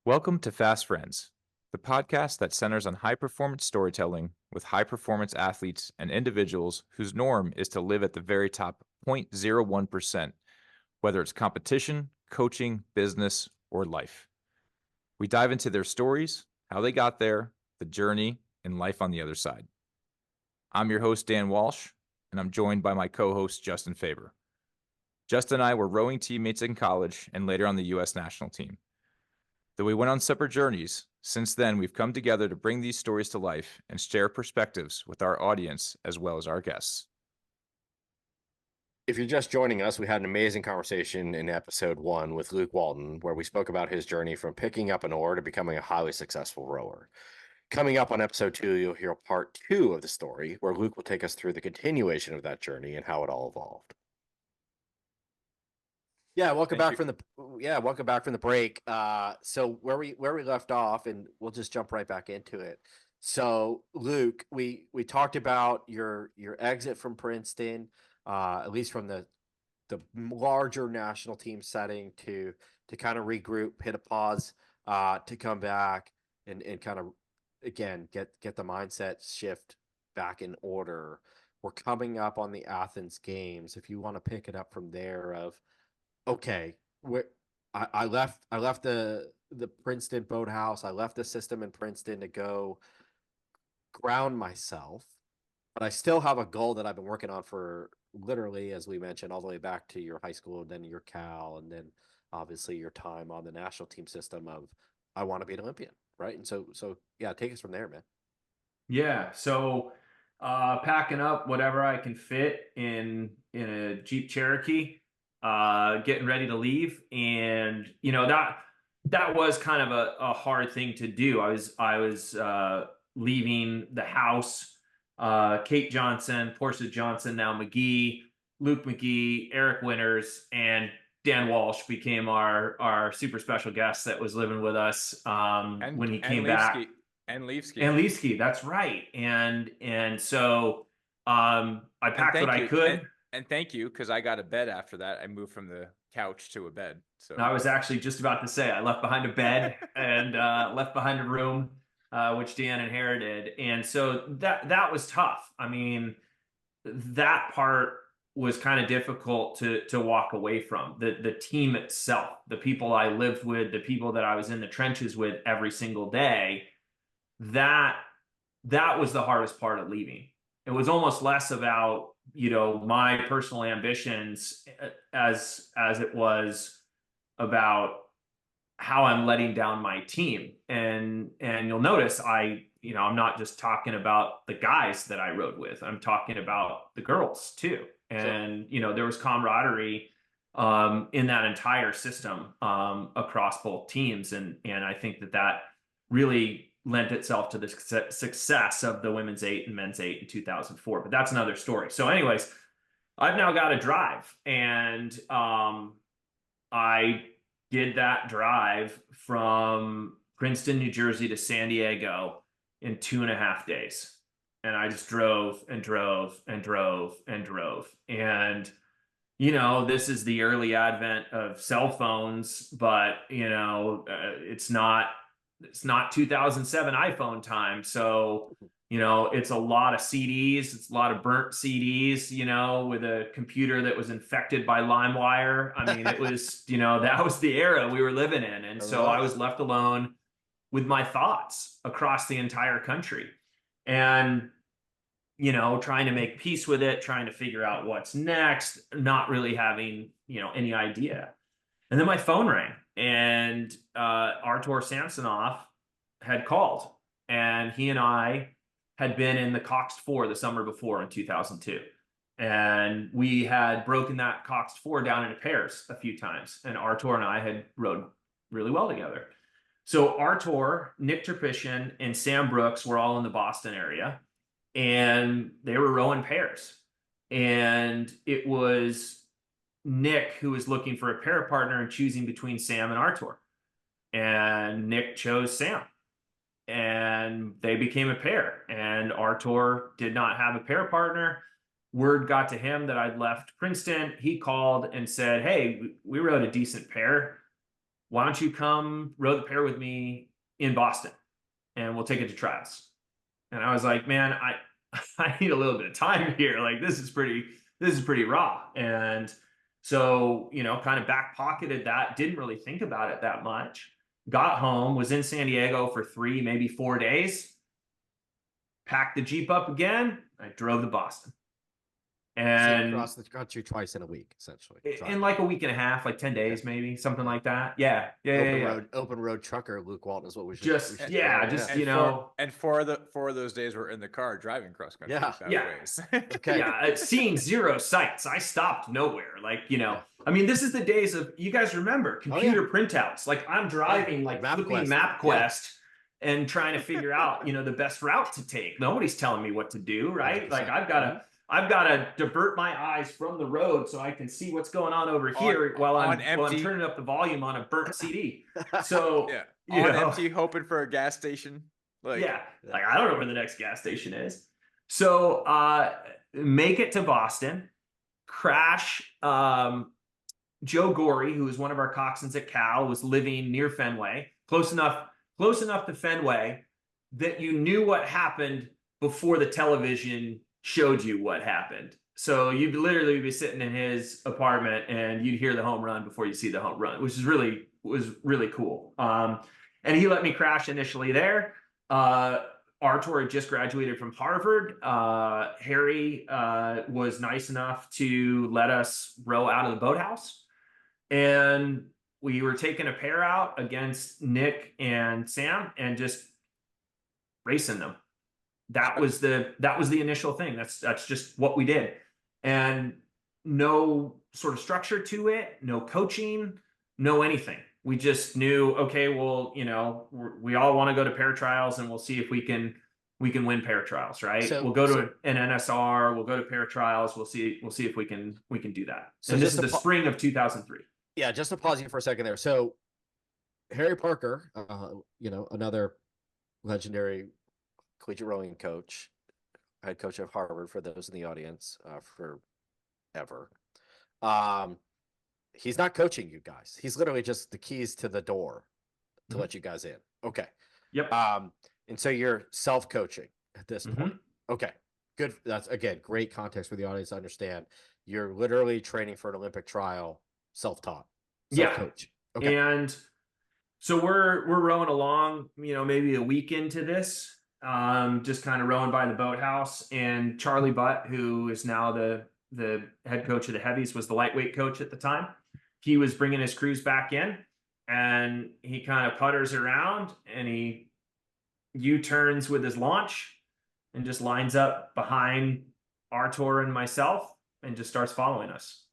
Welcome to Fast Friends, the podcast that centers on high performance storytelling with high performance athletes and individuals whose norm is to live at the very top 0.01%, whether it's competition, coaching, business, or life. We dive into their stories, how they got there, the journey, and life on the other side. I'm your host, Dan Walsh, and I'm joined by my co host, Justin Faber. Justin and I were rowing teammates in college and later on the U.S. national team. Though we went on separate journeys, since then we've come together to bring these stories to life and share perspectives with our audience as well as our guests. If you're just joining us, we had an amazing conversation in episode 1 with Luke Walton, where we spoke about his journey from picking up an oar to becoming a highly successful rower. Coming up on episode 2, you'll hear part 2 of the story, where Luke will take us through the continuation of that journey and how it all evolved. Welcome back from the break. So where we left off, and we'll just jump right back into it. So Luke, we talked about your exit from Princeton, at least from the larger national team setting to kind of regroup, hit a pause, to come back and kind of again get the mindset shift back in order. We're coming up on the Athens Games. If you want to pick it up from there of okay, I left the Princeton boathouse. I left the system in Princeton to go ground myself, but I still have a goal that I've been working on for literally, as we mentioned, all the way back to your high school and then your Cal, and then obviously your time on the national team system of I want to be an Olympian, right? And so yeah, take us from there, man. Yeah. So packing up whatever I can fit in a Jeep Cherokee, getting ready to leave. And that was kind of a hard thing to do. I was leaving the house. Kate Johnson, Portia Johnson, now McGee, Luke McGee, Eric Winters, and Dan Walsh became our super special guest that was living with us when he came back. And Leafski, that's right. And so I packed what I could. And thank you, because I got a bed after that. I moved from the couch to a bed. So I was actually just about to say I left behind a bed and left behind a room, which Dan inherited. And so that was tough. I mean, that part was kind of difficult to walk away from. The team itself, the people I lived with, the people that I was in the trenches with every single day, that was the hardest part of leaving. It was almost less about, my personal ambitions as it was about how I'm letting down my team. And you'll notice I'm not just talking about the guys that I rode with. I'm talking about the girls too. And, there was camaraderie in that entire system across both teams. And I think that really lent itself to the success of the women's 8 and men's 8 in 2004. But that's another story. So anyways, I've now got to drive. And I did that drive from Princeton, New Jersey to San Diego in 2.5 days. And I just drove and drove and drove and drove. And, this is the early advent of cell phones, but, it's not 2007 iPhone time. So, it's a lot of CDs. It's a lot of burnt CDs, with a computer that was infected by LimeWire. I mean, it was, that was the era we were living in. And so I was left alone with my thoughts across the entire country and, trying to make peace with it, trying to figure out what's next, not really having, any idea. And then my phone rang. And Artur Samsonov had called, and he and I had been in the Coxed 4 the summer before in 2002. And we had broken that Coxed 4 down into pairs a few times. And Artur and I had rowed really well together. So Artur, Nick Terpisian, and Sam Brooks were all in the Boston area, and they were rowing pairs. And it was Nick who was looking for a pair partner and choosing between Sam and Artur. And Nick chose Sam. And they became a pair. And Artur did not have a pair partner. Word got to him that I'd left Princeton. He called and said, hey, we rode a decent pair. why don't you come row the pair with me in Boston and we'll take it to trials. And I was like, man, I need a little bit of time here. Like this is pretty raw. And so, kind of back pocketed that, didn't really think about it that much. Got home, was in San Diego for 3, maybe 4 days, packed the Jeep up again. I drove to Boston. So you And cross the country twice in a week, essentially. in like a week and a half, like 10 days, maybe something like that. Yeah. Open road trucker Luke Walton is what we should Just call yeah. And four of those days were in the car driving cross country. Ways. Okay. Yeah, seeing 0 sites. I stopped nowhere. Like, I mean, this is the days of, you guys remember computer printouts. Like I'm driving, like flipping MapQuest and trying to figure out, the best route to take. Nobody's telling me what to do, right? 100%. Like I've got to divert my eyes from the road so I can see what's going on over here while I'm turning up the volume on a burnt CD. So empty, hoping for a gas station. Like I don't know where the next gas station is. So make it to Boston, crash. Joe Gorey, who was one of our coxswains at Cal, was living near Fenway, close enough to Fenway that you knew what happened before the television showed you what happened. So you'd literally be sitting in his apartment and you'd hear the home run before you see the home run, which was really cool. And he let me crash initially there. Artur had just graduated from Harvard. Harry was nice enough to let us row out of the boathouse. And we were taking a pair out against Nick and Sam and just racing them. That was the initial thing. That's just what we did. And no sort of structure to it, no coaching, no anything. We just knew, okay, well, we all want to go to pair trials and we'll see if we can win pair trials, right? We'll go to an NSR, we'll go to pair trials, we'll see if we can do that. So and this is the spring of 2003. Yeah, just to pause you for a second there. So Harry Parker, another legendary collegiate rowing coach, head coach of Harvard for those in the audience, forever. He's not coaching you guys. He's literally just the keys to the door to let you guys in. Okay. Yep. And so you're self-coaching at this point. Okay. Good. That's again great context for the audience to understand. You're literally training for an Olympic trial, self-taught, self-coach. Okay. And so we're rowing along, maybe a week into this. Just kind of rowing by the boathouse, and Charlie Butt, who is now the head coach of the heavies, was the lightweight coach at the time. He was bringing his crews back in, and he kind of putters around and he U-turns with his launch and just lines up behind Artur and myself and just starts following us.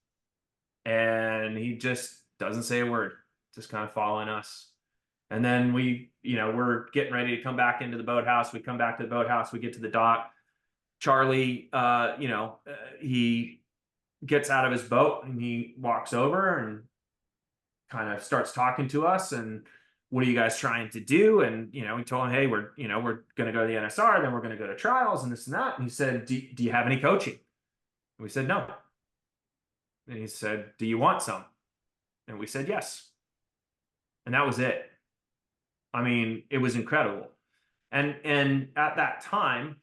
And he just doesn't say a word, just kind of following us. And then we're getting ready to come back into the boathouse. We come back to the boathouse. We get to the dock. Charlie, he gets out of his boat and he walks over and kind of starts talking to us. And what are you guys trying to do? And, we told him, hey, we're going to go to the NSR, then we're going to go to trials and this and that. And he said, do you have any coaching? And we said, no. And he said, do you want some? And we said, yes. And that was it. I mean, it was incredible. And at that time,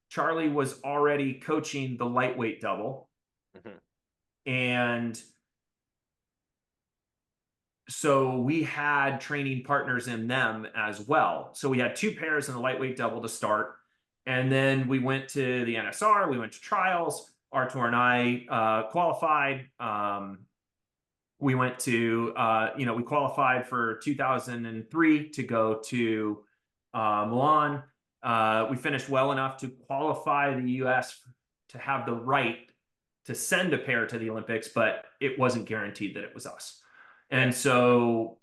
Charlie was already coaching the lightweight double. And so we had training partners in them as well. So we had 2 pairs in the lightweight double to start. And then we went to the NSR, we went to trials. Artur and I qualified. We went to, we qualified for 2003 to go to Milan. We finished well enough to qualify the U.S. to have the right to send a pair to the Olympics, but it wasn't guaranteed that it was us. And so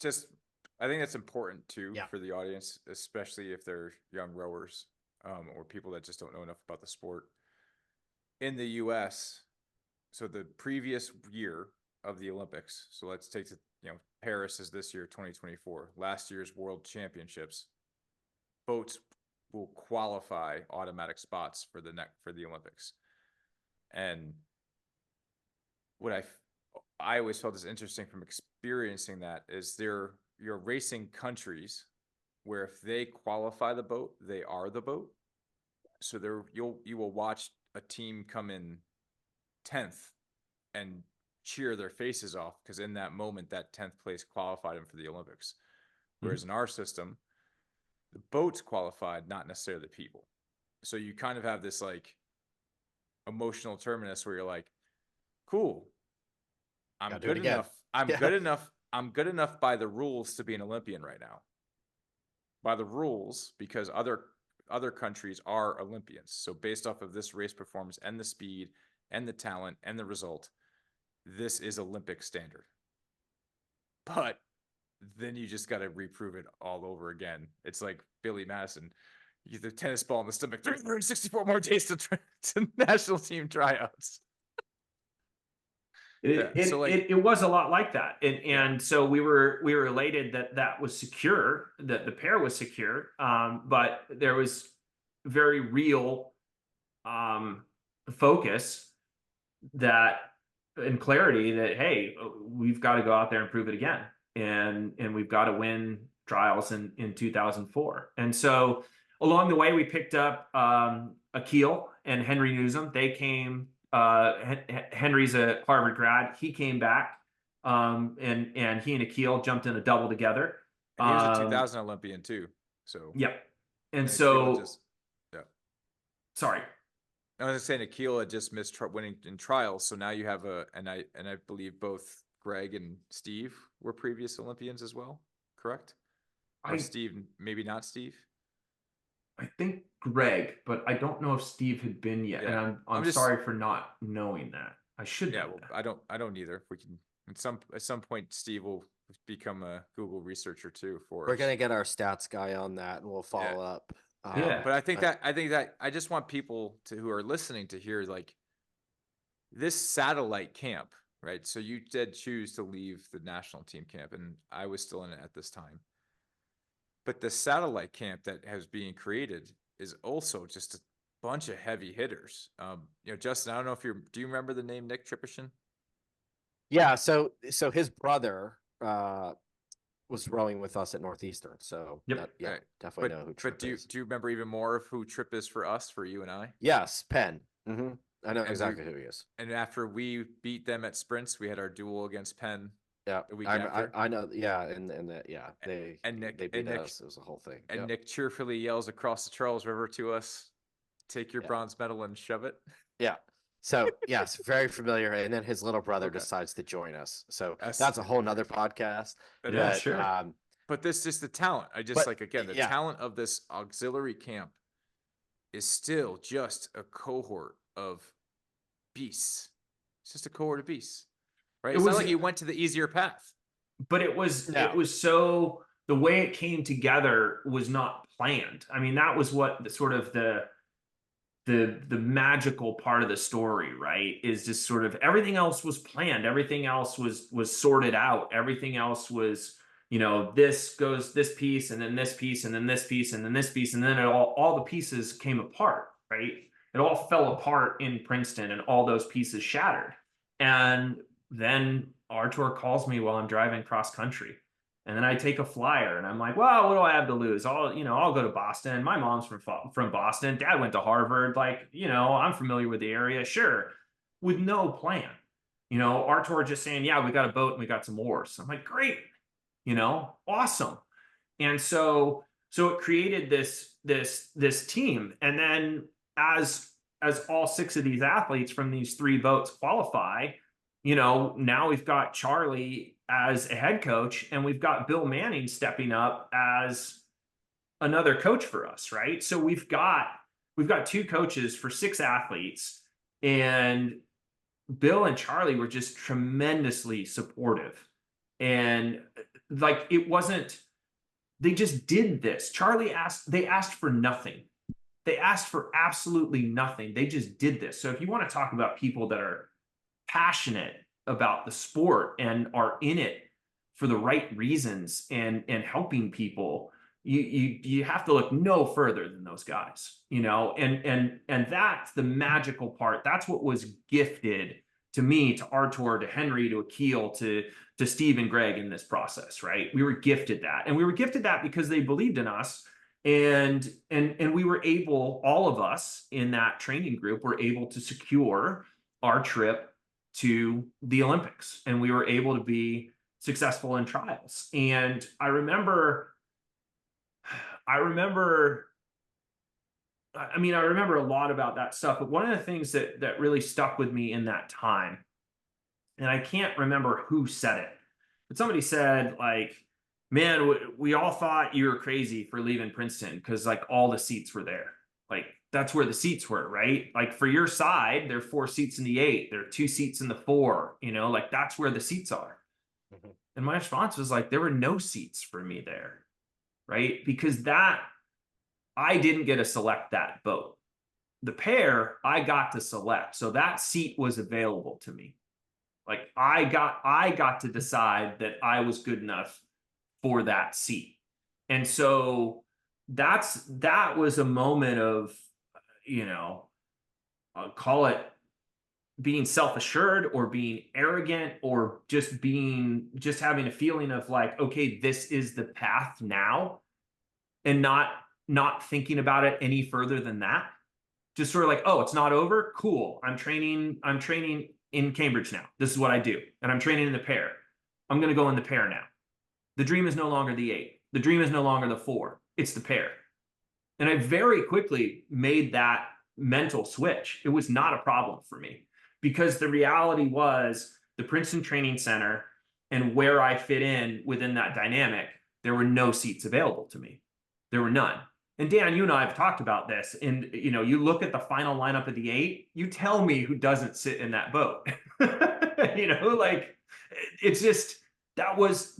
I think that's important too for the audience, especially if they're young rowers or people that just don't know enough about the sport. In the U.S., so the previous year of the Olympics, so let's take Paris is this year, 2024. Last year's World Championships, boats will qualify automatic spots for the Olympics. And what I always felt is interesting from experiencing that is they're you're racing countries where if they qualify the boat, they are the boat. So you will watch a team come in 10th and cheer their faces off because in that moment that 10th place qualified them for the Olympics. Whereas in our system, the boats qualified, not necessarily the people. So you kind of have this like emotional terminus where you're like, cool, I'm Gotta do good it again. enough. I'm Yeah. good enough. I'm good enough by the rules to be an Olympian right now. By the rules, because other countries are Olympians. So based off of this race performance and the speed and the talent and the result, this is Olympic standard. But then you just got to reprove it all over again. It's like Billy Madison, you the tennis ball in the stomach, 364 more days to national team tryouts. It was a lot like that, and so we were elated that was secure, that the pair was secure, but there was very real focus that and clarity that, hey, we've got to go out there and prove it again, and we've got to win trials in 2004. And so along the way we picked up Akil and Henry Newsom. They came. Henry's a Harvard grad. He came back, and he and Akil jumped in a double together. And he was a 2000 Olympian too. So yep. And so sorry. I was saying Akil had just missed winning in trials, so now you have and I believe both Greg and Steve were previous Olympians as well, correct? Or Steve, maybe not Steve. I think Greg, but I don't know if Steve had been yet, and I'm just sorry for not knowing that. I should. Yeah, well, I don't either. We can at some point Steve will become a Google researcher too. We're gonna get our stats guy on that, and we'll follow up. But I think that I just want people who are listening to hear like this satellite camp, right? So you did choose to leave the national team camp, and I was still in it at this time. But the satellite camp that has being created is also just a bunch of heavy hitters. Justin, I don't know if do you remember the name Nick Trippishin? Yeah. So his brother was rowing with us at Northeastern. So definitely know who Tripp is. Do you remember even more of who Tripp is for us, for you and I? Yes, Penn. Mm-hmm. I know exactly who he is. And after we beat them at sprints, we had our duel against Penn. Yeah, I know. Yeah, and they beat us. It was a whole thing. And Nick cheerfully yells across the Charles River to us, "Take your bronze medal and shove it." Yeah. So yes, very familiar. And then his little brother decides to join us. So that's a whole nother podcast. Yeah, sure. But this is the talent. The talent of this auxiliary camp is still just a cohort of beasts. It's just a cohort of beasts. Right? It's not like you went to the easier path. But it was so the way it came together was not planned. I mean, that was what the magical part of the story, right? Is just sort of everything else was planned. Everything else was sorted out. Everything else was, this goes this piece and then this piece and then this piece and then this piece. And then all the pieces came apart, right? It all fell apart in Princeton and all those pieces shattered. And then Artur calls me while I'm driving cross country. And then I take a flyer and I'm like, well, what do I have to lose? I'll go to Boston. My mom's from Boston. Dad went to Harvard. I'm familiar with the area. Sure. With no plan. Artur just saying, yeah, we got a boat and we got some oars. I'm like, great. Awesome. And so it created this team. And then as all 6 of these athletes from these 3 boats qualify, now we've got Charlie as a head coach and we've got Bill Manning stepping up as another coach for us, right? So we've got 2 coaches for 6 athletes, and Bill and Charlie were just tremendously supportive. And they just did this. They asked for nothing. They asked for absolutely nothing. They just did this. So if you want to talk about people that are passionate about the sport and are in it for the right reasons and helping people, you have to look no further than those guys, and that's the magical part. That's what was gifted to me, to Artur, to Henry, to Akil, to Steve and Greg in this process, right? We were gifted that. And we were gifted that because they believed in us. And we were able, all of us in that training group were able to secure our trip to the Olympics. And we were able to be successful in trials. And I remember I remember a lot about that stuff, but one of the things that really stuck with me in that time, and I can't remember who said it, but somebody said, like, man, we all thought you were crazy for leaving Princeton because, like, all the seats were there. Like, that's where the seats were, right? Like, for your side, there are 4 seats in the 8, there are 2 seats in the 4, like, that's where the seats are. Mm-hmm. And my response was, like, there were no seats for me there, right? Because I didn't get to select that boat. The pair I got to select. So that seat was available to me. Like, I got to decide that I was good enough for that seat. And so that was a moment of, call it being self-assured or being arrogant or just having a feeling of, like, okay, this is the path now, and not thinking about it any further than that. Just sort of like, oh, it's not over. Cool. I'm training in Cambridge now. This is what I do. And I'm training in the pair. I'm going to go in the pair now. The dream is no longer the 8. The dream is no longer the 4. It's the pair. And I very quickly made that mental switch. It was not a problem for me, because the reality was the Princeton Training Center and where I fit in within that dynamic, there were no seats available to me. There were none. And Dan, you and I have talked about this, and you look at the final lineup of the 8, you tell me who doesn't sit in that boat. Like, it's just, that was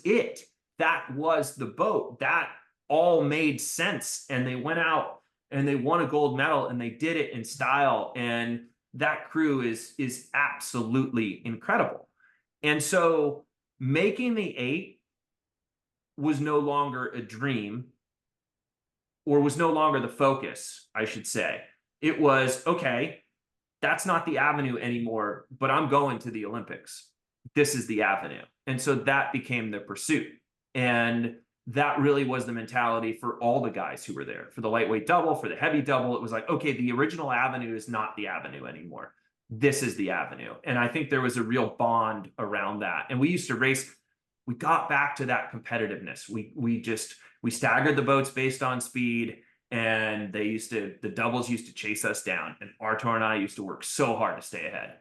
it. That was the boat. That all made sense. And they went out and they won a gold medal, and they did it in style. And that crew is absolutely incredible. And so making the 8 was no longer a dream, or was no longer the focus, I should say. It was, okay, that's not the avenue anymore, but I'm going to the Olympics. This is the avenue. And so that became the pursuit. And that really was the mentality for all the guys who were there. For the lightweight double, for the heavy double, it was like, okay, the original avenue is not the avenue anymore. This is the avenue. And I think there was a real bond around that. And we used to race. We got back to that competitiveness. We staggered the boats based on speed, and the doubles used to chase us down, and Artur and I used to work so hard to stay ahead.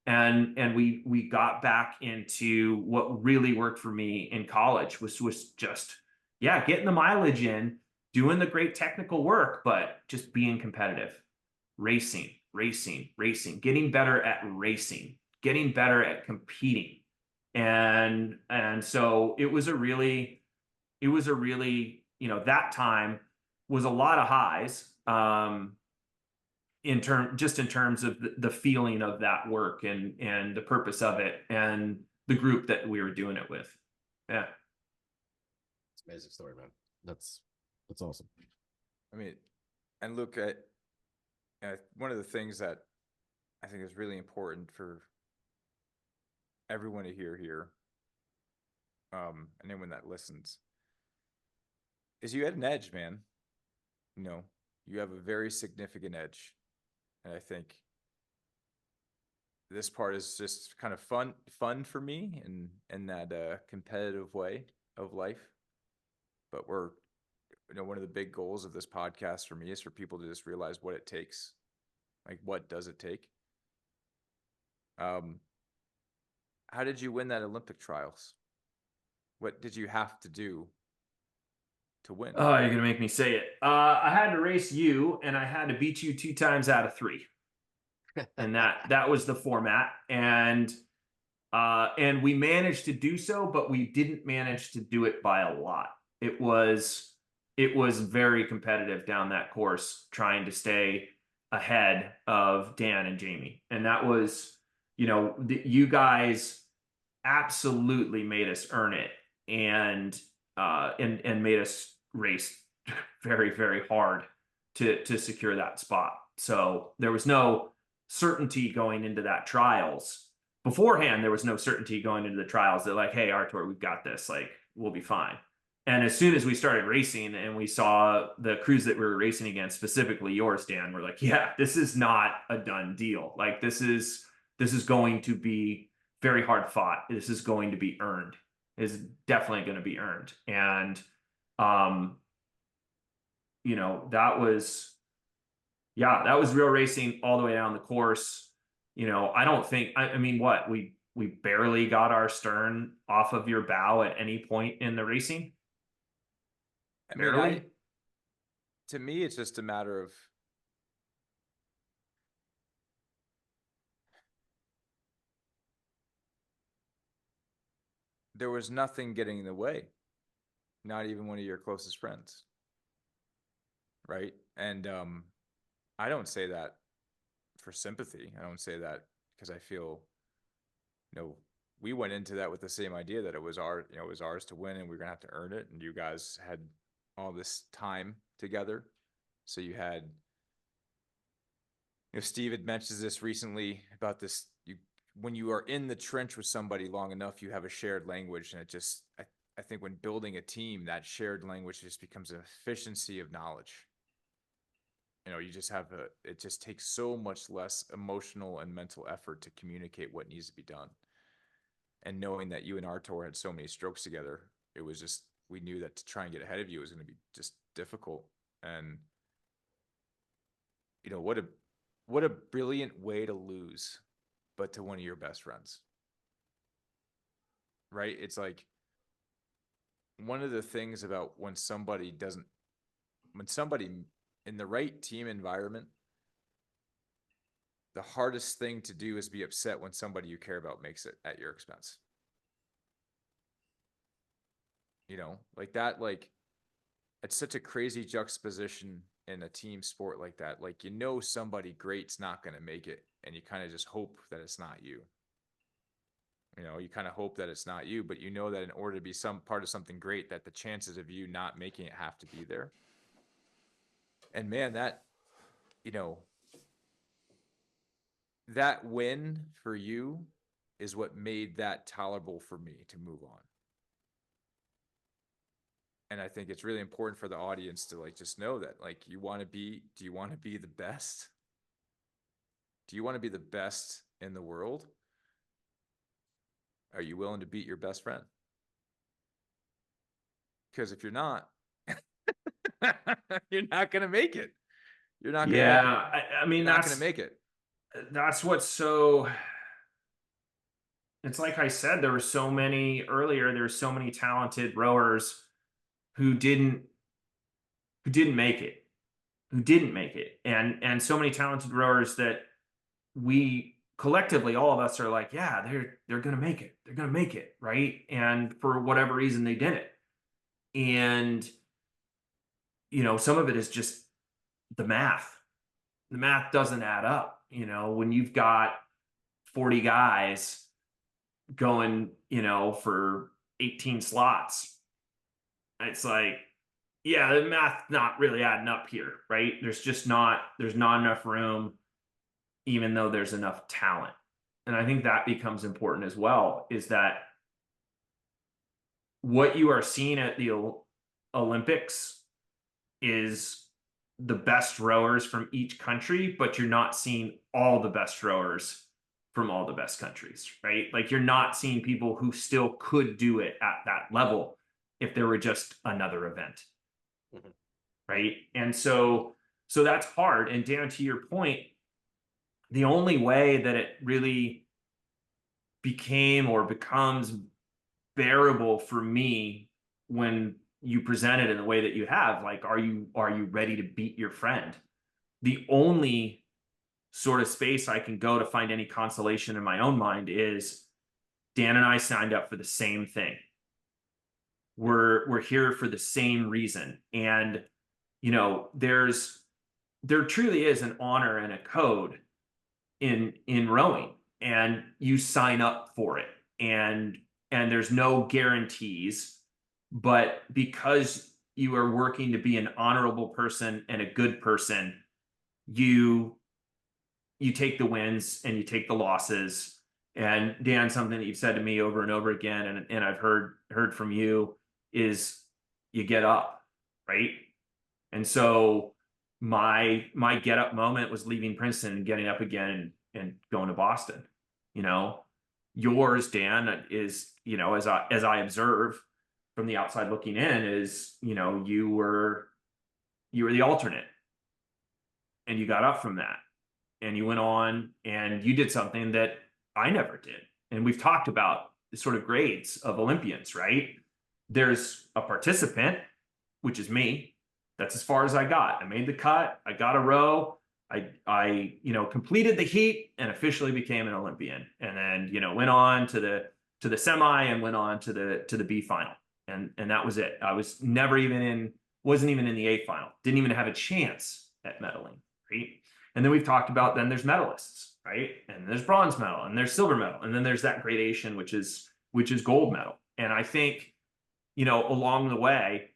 And we got back into what really worked for me in college, was just, getting the mileage in, doing the great technical work, but just being competitive, racing, getting better at racing, getting better at competing. And so it was a really, that time was a lot of highs, in terms of the feeling of that work and the purpose of it and the group that we were doing it with. Yeah. It's an amazing story, man. That's awesome. I mean, and look at one of the things that I think is really important for everyone to hear here, and anyone that listens, is you had an edge, man. You have a very significant edge. And I think this part is just kind of fun for me in that competitive way of life. But one of the big goals of this podcast for me is for people to just realize what it takes. Like, what does it take? How did you win that Olympic trials? What did you have to do to win? Oh, you're gonna make me say it. I had to race you, and I had to beat you 2 times out of 3, and that was the format. And we managed to do so, but we didn't manage to do it by a lot. It was very competitive down that course, trying to stay ahead of Dan and Jamie, and that was, you guys absolutely made us earn it, and made us race very, very hard to secure that spot. So there was no certainty going into that trials. Beforehand, there was no certainty going into the trials that like, hey, Artur, we've got this, like, we'll be fine. And as soon as we started racing and we saw the crews that we were racing against, specifically yours, Dan, we're like, yeah, this is not a done deal. Like this is going to be very hard fought. This is going to be earned. Is definitely going to be earned. And you know, that was real racing all the way down the course. You know, I don't think I mean what we barely got our stern off of your bow at any point in the racing. I mean, to me, it's just a matter of there was nothing getting in the way, not even one of your closest friends. Right. And I don't say that for sympathy. I don't say that because I feel, you know, we went into that with the same idea that it was it was ours to win and we are gonna have to earn it. And you guys had all this time together. So you had, you know, Steve had mentioned this recently about this. When you are in the trench with somebody long enough, you have a shared language, and it just, I think when building a team, that shared language just becomes an efficiency of knowledge. You know, you just have it just takes so much less emotional and mental effort to communicate what needs to be done. And knowing that you and Artur had so many strokes together, it was just, we knew that to try and get ahead of you was going to be just difficult. And, you know, what a brilliant way to lose, but to one of your best friends. Right? It's like one of the things about when somebody in the right team environment, the hardest thing to do is be upset when somebody you care about makes it at your expense. You know, like that, like it's such a crazy juxtaposition in a team sport like that. Like, you know, somebody great's not going to make it, and you kind of just hope that it's not you. You know, you kind of hope that it's not you, but you know that in order to be some part of something great, that the chances of you not making it have to be there. And man, that, you know, that win for you is what made that tolerable for me to move on. And I think it's really important for the audience to like just know that, like, do you want to be the best? Do you want to be the best in the world? Are you willing to beat your best friend? Because if you're not, you're not going to make it. You're not going to. Yeah, I mean, not going to make it. That's what's so. It's like I said, there were so many earlier. There were so many talented rowers who didn't make it, and so many talented rowers that we collectively, all of us, are like, yeah, they're gonna make it. They're gonna make it, right? And for whatever reason, they didn't. And you know, some of it is just the math. The math doesn't add up. You know, when you've got 40 guys going, you know, for 18 slots, it's like, yeah, the math not really adding up here, right? There's not enough room, even though there's enough talent. And I think that becomes important as well, is that what you are seeing at the Olympics is the best rowers from each country, but you're not seeing all the best rowers from all the best countries, right? Like, you're not seeing people who still could do it at that level if there were just another event. Mm-hmm. Right. And so that's hard. And Dan, to your point, the only way that it really became or becomes bearable for me when you present it in the way that you have, like, are you ready to beat your friend? The only sort of space I can go to find any consolation in my own mind is Dan and I signed up for the same thing. We're here for the same reason. And, you know, there truly is an honor and a code in rowing, and you sign up for it. And there's no guarantees, but because you are working to be an honorable person and a good person, you you take the wins and you take the losses. And Dan, something that you've said to me over and over again, and I've heard from you, is you get up, right? And so my get up moment was leaving Princeton and getting up again and going to Boston. You know, yours, Dan, is, you know, as I observe from the outside looking in, is, you know, you were the alternate, and you got up from that, and you went on and you did something that I never did. And we've talked about the sort of grades of Olympians, right? There's a participant, which is me. That's as far as I got. I made the cut. I got a row. I you know, completed the heat and officially became an Olympian. And then, you know, went on to the semi and went on to the B final. And that was it. I was never even wasn't even in the A final. Didn't even have a chance at medaling, right? And then we've talked about, then there's medalists, right? And there's bronze medal and there's silver medal. And then there's that gradation, which is gold medal. And I think, you know, along the way,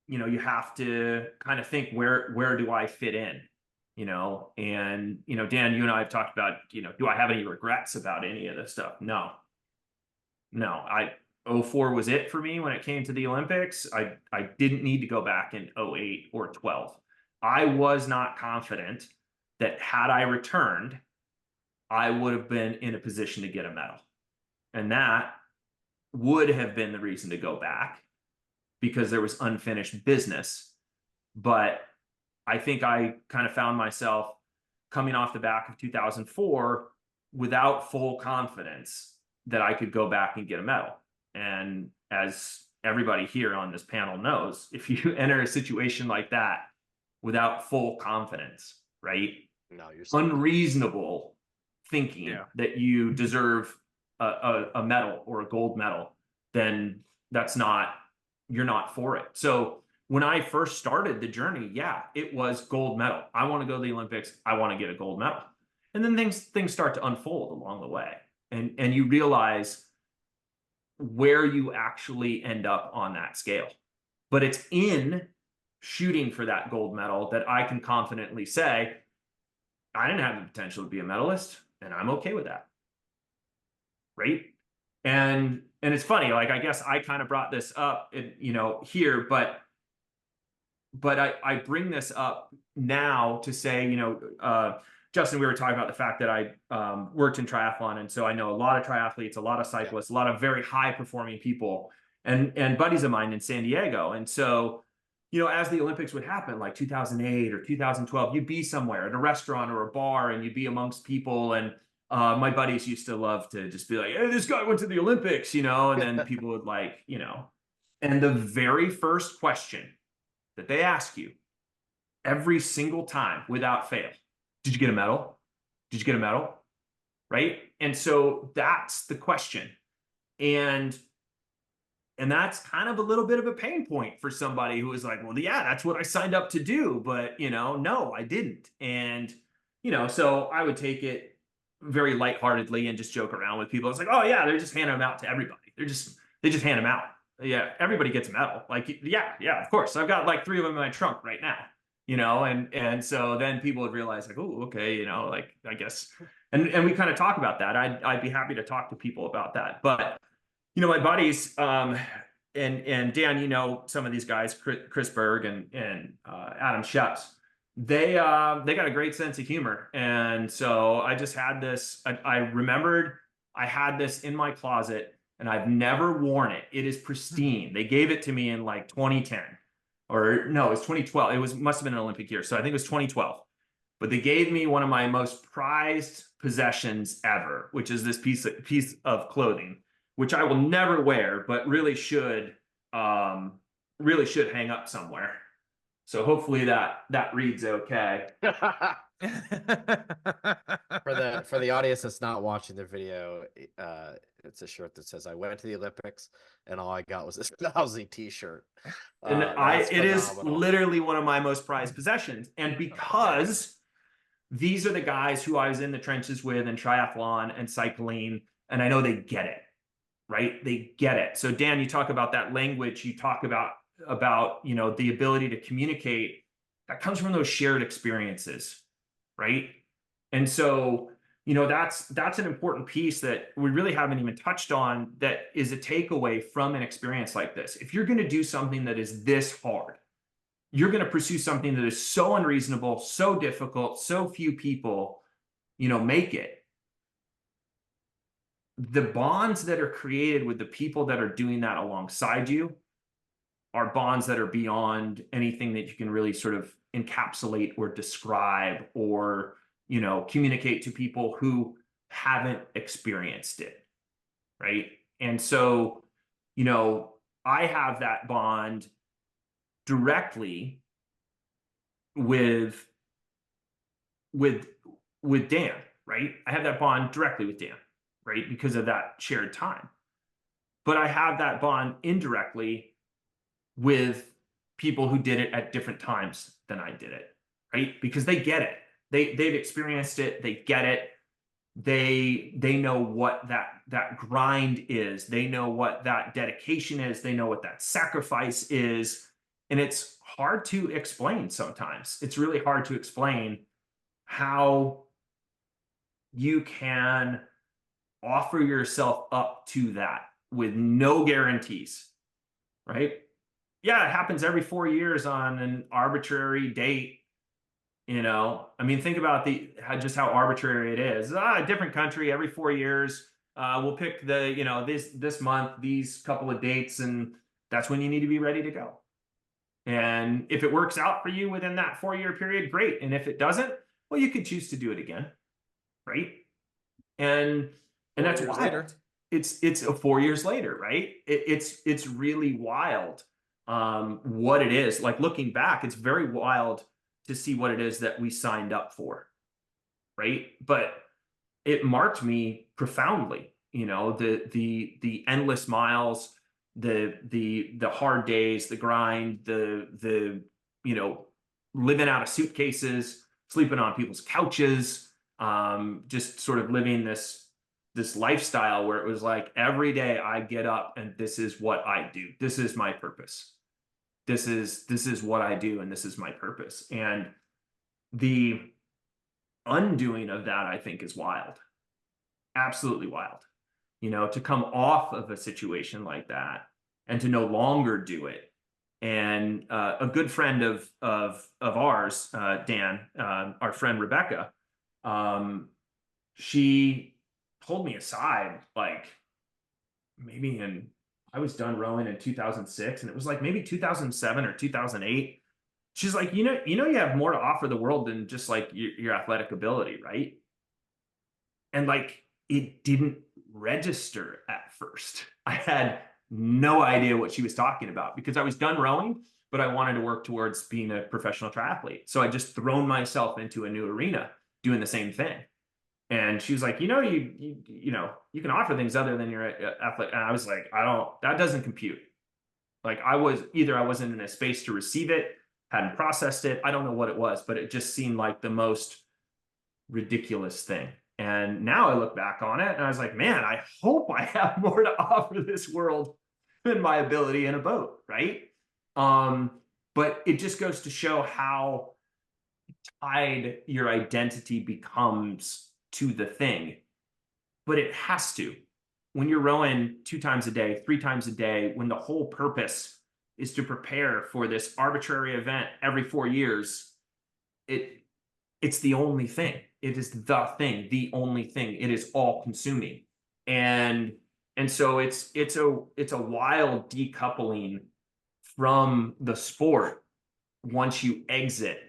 you know, you have to kind of think, where do I fit in, you know? And, you know, Dan, you and I have talked about, you know, do I have any regrets about any of this stuff? No. 04 was it for me when it came to the Olympics. I didn't need to go back in 08 or 12. I was not confident that had I returned, I would have been in a position to get a medal. And that would have been the reason to go back, because there was unfinished business. But I think I kind of found myself coming off the back of 2004 without full confidence that I could go back and get a medal. And as everybody here on this panel knows, if you enter a situation like that without full confidence, right? No, you're unreasonable thinking that you deserve a medal or a gold medal, then you're not for it. So when I first started the journey, it was gold medal. I want to go to the Olympics. I want to get a gold medal. And then things start to unfold along the way. And you realize where you actually end up on that scale. But it's in shooting for that gold medal that I can confidently say, I didn't have the potential to be a medalist, and I'm okay with that. Right? And it's funny, like, I guess I kind of brought this up, you know, here, but I bring this up now to say, you know, Justin, we were talking about the fact that I worked in triathlon. And so I know a lot of triathletes, a lot of cyclists, a lot of very high performing people, and buddies of mine in San Diego. And so, you know, as the Olympics would happen, like 2008 or 2012, you'd be somewhere at a restaurant or a bar and you'd be amongst people. And my buddies used to love to just be like, hey, this guy went to the Olympics, you know, and then people would, like, you know, and the very first question that they ask you every single time without fail, did you get a medal? Did you get a medal? Right? And so that's the question. And that's kind of a little bit of a pain point for somebody who is like, well, yeah, that's what I signed up to do. But, you know, no, I didn't. And, you know, so I would take it very lightheartedly and just joke around with people. It's like, oh yeah, they're just handing them out to everybody. They just hand them out. Yeah, everybody gets a medal. Like, yeah, of course. I've got like 3 of them in my trunk right now, you know, and so then people would realize, like, oh, okay, you know, like, I guess, and we kind of talk about that. I'd be happy to talk to people about that. But, you know, my buddies, and Dan, you know, some of these guys, Chris Berg and Adam Sheps, they got a great sense of humor. And so I just had this, I remembered I had this in my closet and I've never worn it. It is pristine. They gave it to me in like 2010, or no, it was 2012. It must have been an Olympic year. So I think it was 2012, but they gave me one of my most prized possessions ever, which is this piece of clothing, which I will never wear, but really should hang up somewhere. So hopefully that reads okay. For the audience that's not watching the video, it's a shirt that says, I went to the Olympics and all I got was this lousy t-shirt. And it is literally one of my most prized possessions. And because these are the guys who I was in the trenches with in triathlon and cycling, and I know they get it, right? They get it. So Dan, you talk about that language, you talk about, you know, the ability to communicate that comes from those shared experiences, right? And so, that's an important piece that we really haven't even touched on, that is a takeaway from an experience like this. If you're going to do something that is this hard, you're going to pursue something that is so unreasonable, so difficult, so few people, make it. The bonds that are created with the people that are doing that alongside you are bonds that are beyond anything that you can really sort of encapsulate or describe or, communicate to people who haven't experienced it. Right. And so, I have that bond directly with Dan, right? I have that bond directly with Dan, right? Because of that shared time. But I have that bond indirectly with people who did it at different times than I did it, right? Because they get it. They've experienced it. They get it. They know what that grind is. They know what that dedication is. They know what that sacrifice is. And it's hard to explain sometimes. It's really hard to explain how you can offer yourself up to that with no guarantees, right? Yeah, it happens every 4 years on an arbitrary date. Think about how arbitrary it is. A different country every 4 years. We'll pick this month, these couple of dates, and that's when you need to be ready to go. And if it works out for you within that 4-year period, great. And if it doesn't, well, you could choose to do it again, right? And that's wild. Later. It's 4 years later, right? It's really wild what it is. Like, looking back, it's very wild to see what it is that we signed up for, right? But it marked me profoundly. The endless miles, the hard days, the grind, the living out of suitcases, sleeping on people's couches, just sort of living this lifestyle where it was like every day I get up and this is what I do. This is my purpose. This is what I do, and this is my purpose. And the undoing of that, I think, is wild. Absolutely wild. To come off of a situation like that and to no longer do it. And a good friend of ours, Dan, our friend Rebecca, she pulled me aside, like, maybe I was done rowing in 2006, and it was like maybe 2007 or 2008. She's like, you have more to offer the world than just like your athletic ability, right? And like, it didn't register at first. I had no idea what she was talking about because I was done rowing, but I wanted to work towards being a professional triathlete. So I just thrown myself into a new arena doing the same thing. And she was like, you can offer things other than your athlete. And I was like, that doesn't compute. Like, I wasn't in a space to receive it, hadn't processed it. I don't know what it was, but it just seemed like the most ridiculous thing. And now I look back on it and I was like, man, I hope I have more to offer this world than my ability in a boat, right? But it just goes to show how tied your identity becomes to the thing. But it has to. When you're rowing 2 times a day, 3 times a day, when the whole purpose is to prepare for this arbitrary event every 4 years, it's the only thing. It is the thing, the only thing. It is all consuming. And so it's a wild decoupling from the sport once you exit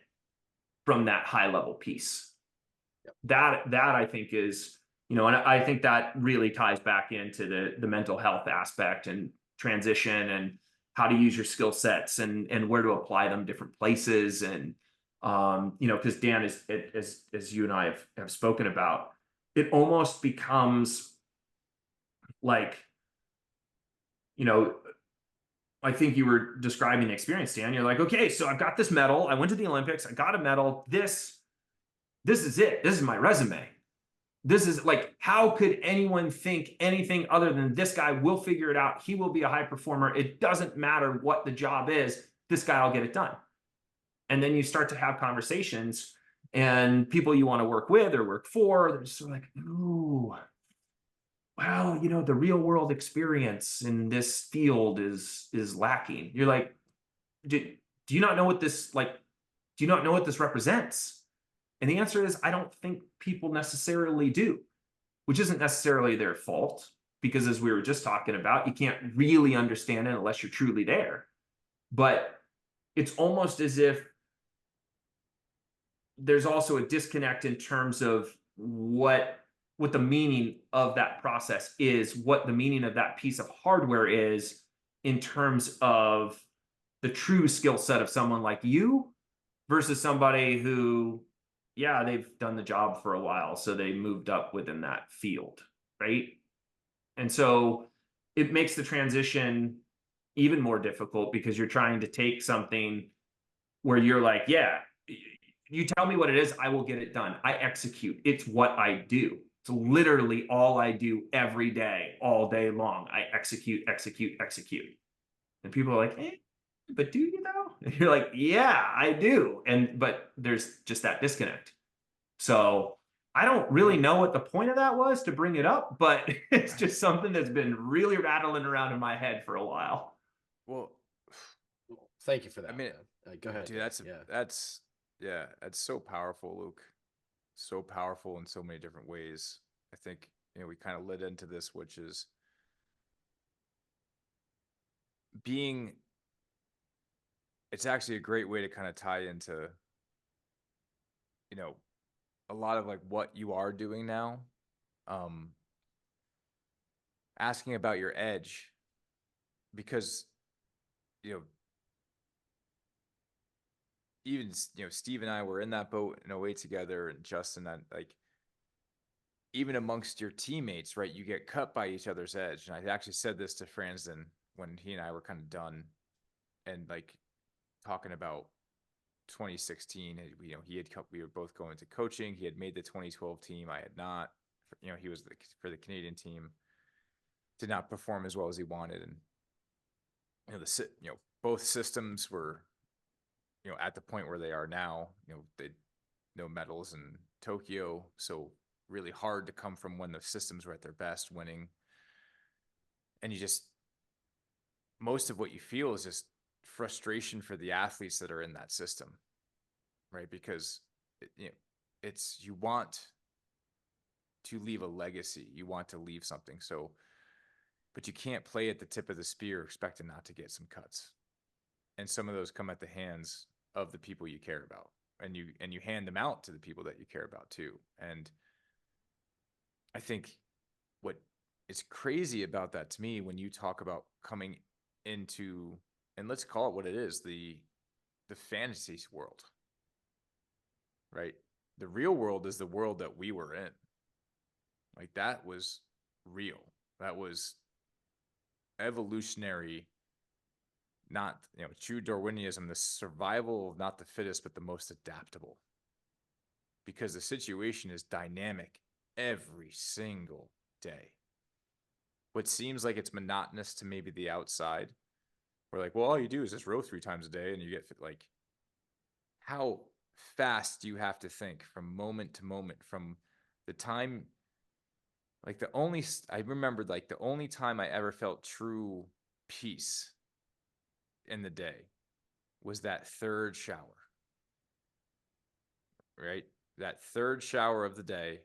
from that high level piece. That I think is, and I think that really ties back into the mental health aspect and transition and how to use your skill sets and where to apply them different places. And because Dan, as you and I have spoken about, it almost becomes like, I think you were describing the experience, Dan. You're like, okay, so I've got this medal. I went to the Olympics. I got a medal. This is it. This is my resume. This is like, how could anyone think anything other than this guy will figure it out? He will be a high performer. It doesn't matter what the job is. This guy will get it done. And then you start to have conversations And people you want to work with or work for, they're just sort of like, ooh, well, the real world experience in this field is lacking. You're like, do you not know what this like? Do you not know what this represents? And the answer is, I don't think people necessarily do, which isn't necessarily their fault, because as we were just talking about, you can't really understand it unless you're truly there. But it's almost as if there's also a disconnect in terms of what the meaning of that process is, what the meaning of that piece of hardware is in terms of the true skill set of someone like you versus somebody who, yeah, they've done the job for a while, so they moved up within that field, right? And so it makes the transition even more difficult, because you're trying to take something where you're like, yeah, you tell me what it is, I will get it done. I execute. It's what I do. It's literally all I do every day, all day long. I execute, execute, execute. And people are like, but do you though? And you're like, yeah, I do. But there's just that disconnect. So I don't really know what the point of that was to bring it up, but it's just something that's been really rattling around in my head for a while. Well, thank you for that. I mean, go ahead. dude, that's so powerful, Luke. So powerful in so many different ways. I think, we kind of led into this, which is it's actually a great way to kind of tie into, a lot of like what you are doing now. Asking about your edge, because, even, Steve and I were in that boat in 08 together, and Justin, that like, even amongst your teammates, right, you get cut by each other's edge. And I actually said this to Fransden when he and I were kind of done, and like talking about 2016. We were both going to coaching. He had made the 2012 team. I had not. He was for the Canadian team. Did not perform as well as he wanted, and both systems were at the point where they are now. They no medals in Tokyo, so really hard to come from when the systems were at their best, winning. And most of what you feel is just frustration for the athletes that are in that system, right? Because you want to leave a legacy, you want to leave something. So, but you can't play at the tip of the spear expecting not to get some cuts, and some of those come at the hands of the people you care about, and you hand them out to the people that you care about too. And I think what is crazy about that to me, when you talk about coming into, and let's call it what it is, the fantasy world, right? The real world is the world that we were in. Like, that was real. That was evolutionary, not, true Darwinism, the survival of not the fittest, but the most adaptable. Because the situation is dynamic every single day. What seems like it's monotonous to maybe the outside, we're like, well, all you do is just row 3 times a day and you get fit. Like, how fast do you have to think from moment to moment, from the time, like I remembered like the only time I ever felt true peace in the day was that third shower, right? That third shower of the day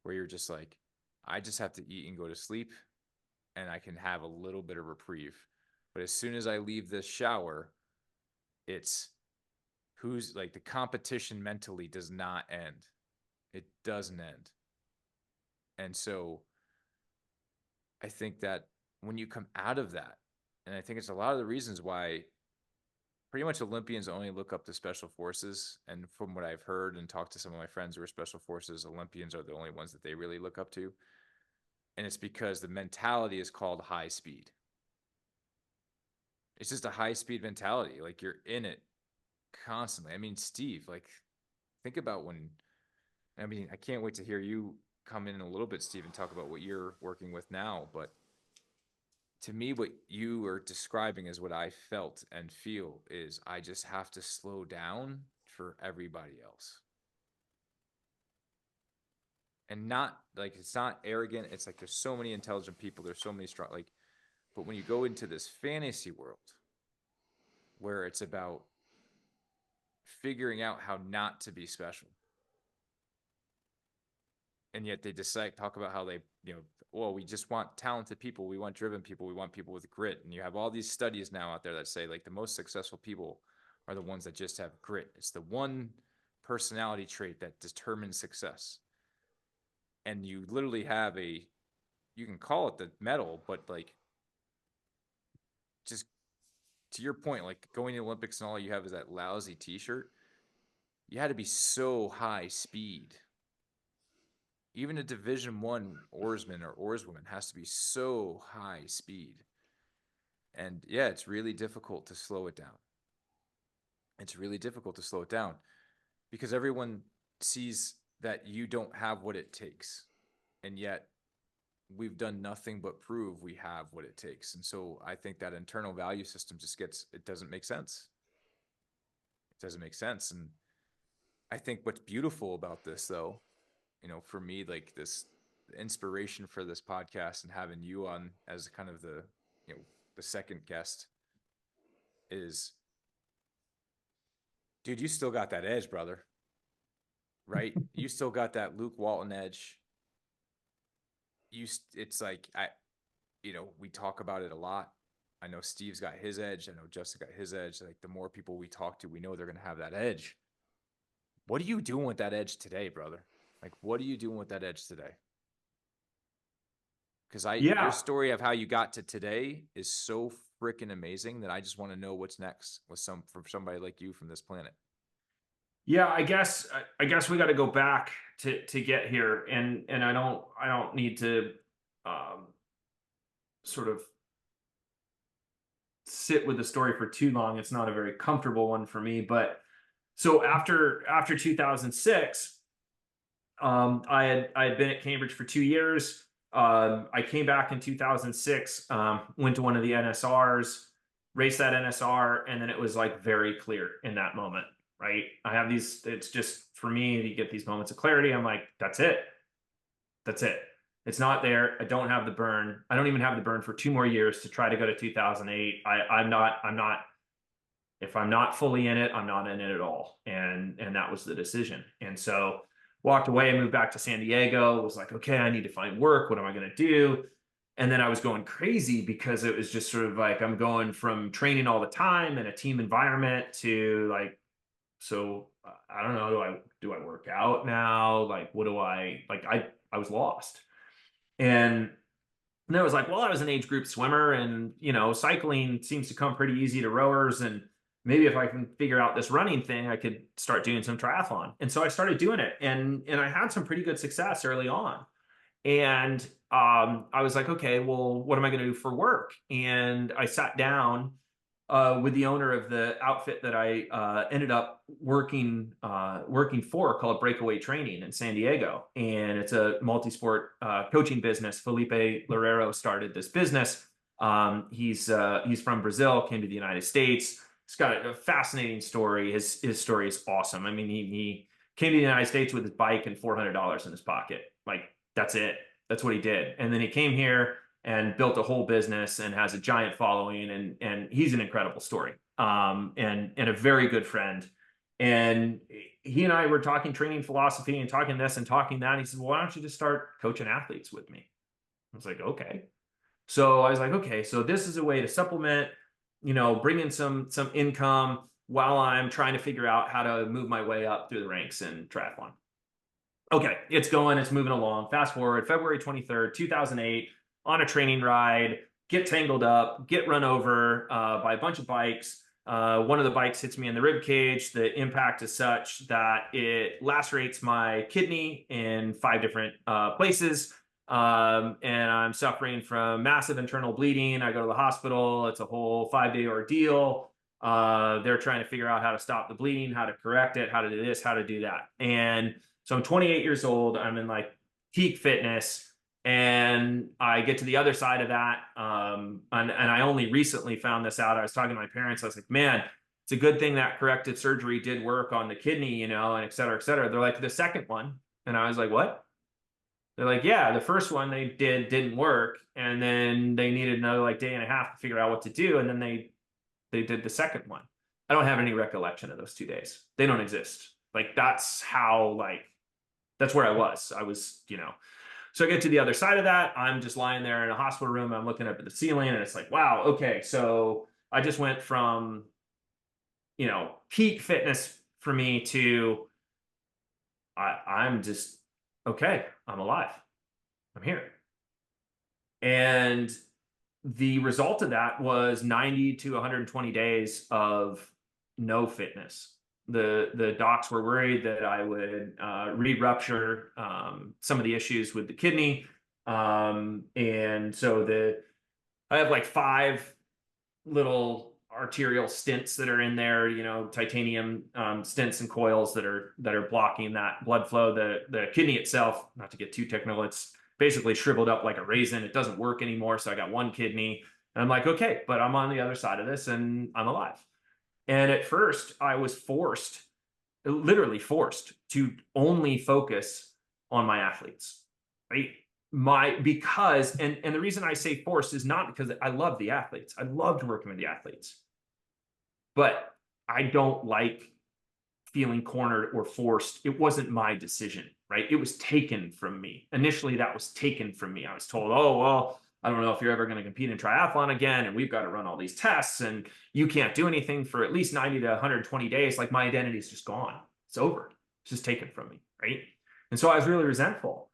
where you're just like, I just have to eat and go to sleep, and I can have a little bit of reprieve. But as soon as I leave this shower, it's who's like, the competition mentally does not end. It doesn't end. And so I think that when you come out of that, and I think it's a lot of the reasons why pretty much Olympians only look up to special forces. And from what I've heard and talked to some of my friends who are special forces, Olympians are the only ones that they really look up to. And it's because the mentality is called high speed. It's just a high speed mentality. Like, you're in it constantly. I mean, Steve, like, think about I can't wait to hear you come in a little bit, Steve, and talk about what you're working with now. But to me, what you are describing is what I felt and feel is, I just have to slow down for everybody else. And not like, it's not arrogant. It's like, there's so many intelligent people. There's so many strong, like, but when you go into this fantasy world where it's about figuring out how not to be special, and yet they decide, talk about how they, well, we just want talented people. We want driven people. We want people with grit. And you have all these studies now out there that say like the most successful people are the ones that just have grit. It's the one personality trait that determines success. And you literally have you can call it the Mettle, but like, just to your point, like going to the Olympics and all you have is that lousy t-shirt. You had to be so high speed. Even a Division I oarsman or oarswoman has to be so high speed. And yeah, it's really difficult to slow it down. It's really difficult to slow it down because everyone sees that you don't have what it takes. And yet we've done nothing but prove we have what it takes. And so I think that internal value system just it doesn't make sense. It doesn't make sense. And I think what's beautiful about this though, for me, like this inspiration for this podcast and having you on as kind of the second guest is, dude, you still got that edge, brother. Right? You still got that Luke Walton edge. It's like, we talk about it a lot. I know Steve's got his edge. I know Justin got his edge. Like the more people we talk to, we know they're going to have that edge. What are you doing with that edge today, brother? Like, what are you doing with that edge today? Because your story of how you got to today is so freaking amazing that I just want to know what's next for somebody like you from this planet. Yeah, I guess we got to go back to get here, and I don't need to sort of sit with the story for too long. It's not a very comfortable one for me, but so after 2006, I had been at Cambridge for 2 years. I came back in 2006, went to one of the NSRs, raced that NSR, and then it was like very clear in that moment, right? I have it's just for me, you get these moments of clarity. I'm like, that's it. That's it. It's not there. I don't have the burn. I don't even have the burn for 2 more years to try to go to 2008. I'm not, if I'm not fully in it, I'm not in it at all. And that was the decision. And so walked away and moved back to San Diego, was like, okay, I need to find work. What am I going to do? And then I was going crazy because it was just sort of like, I'm going from training all the time in a team environment to like, so I don't know, do I work out now? Like, what do I was lost. And I was like, well, I was an age group swimmer and, cycling seems to come pretty easy to rowers. And maybe if I can figure out this running thing, I could start doing some triathlon. And so I started doing it and I had some pretty good success early on. And I was like, okay, well, what am I going to do for work? And I sat down with the owner of the outfit that I ended up working for, called Breakaway Training in San Diego, and it's a multi-sport coaching business. Felipe Loureiro started this business. He's from Brazil, came to the United States. He's got a fascinating story. His story is awesome. I mean, he came to the United States with his bike and $400 in his pocket. Like, that's it. That's what he did. And then he came here and built a whole business and has a giant following. And he's an incredible story. And a very good friend. And he and I were talking training philosophy and talking this and talking that. And he said, well, why don't you just start coaching athletes with me? I was like, okay. So I was like, okay, so this is a way to supplement, bring in some income while I'm trying to figure out how to move my way up through the ranks in triathlon. Okay, it's moving along. Fast forward, February 23rd, 2008, on a training ride, get tangled up, get run over by a bunch of bikes. One of the bikes hits me in the rib cage. The impact is such that it lacerates my kidney in 5 different places. And I'm suffering from massive internal bleeding. I go to the hospital. It's a whole 5-day ordeal. They're trying to figure out how to stop the bleeding, how to correct it, how to do this, how to do that. And so I'm 28 years old. I'm in like peak fitness. And I get to the other side of that. And I only recently found this out. I was talking to my parents. I was like, man, it's a good thing that corrective surgery did work on the kidney, and et cetera, et cetera. They're like, the second one. And I was like, what? They're like, yeah, the first one they didn't work, and then they needed another like day and a half to figure out what to do, and then they did the second one. I don't have any recollection of those 2 days. They don't exist. Like that's how that's where I was, So I get to the other side of that. I'm just lying there in a hospital room. I'm looking up at the ceiling, and it's like, wow, okay. So I just went from, peak fitness for me to I'm just okay. I'm alive. I'm here. And the result of that was 90 to 120 days of no fitness. The docs were worried that I would re-rupture some of the issues with the kidney. And so I have like 5 little arterial stents that are in there, titanium stents and coils that are blocking that blood flow. The kidney itself, not to get too technical, it's basically shriveled up like a raisin. It doesn't work anymore. So I got one kidney, and I'm like, okay, but I'm on the other side of this and I'm alive. And at first I was literally forced to only focus on my athletes, right? Because the reason I say forced is not because I love the athletes. I loved working with the athletes, but I don't like feeling cornered or forced. It wasn't my decision, right? It was taken from me. Initially, that was taken from me. I was told, oh, well, I don't know if you're ever going to compete in triathlon again, and we've got to run all these tests, and you can't do anything for at least 90 to 120 days. Like my identity is just gone. It's over. It's just taken from me, right? And so I was really resentful.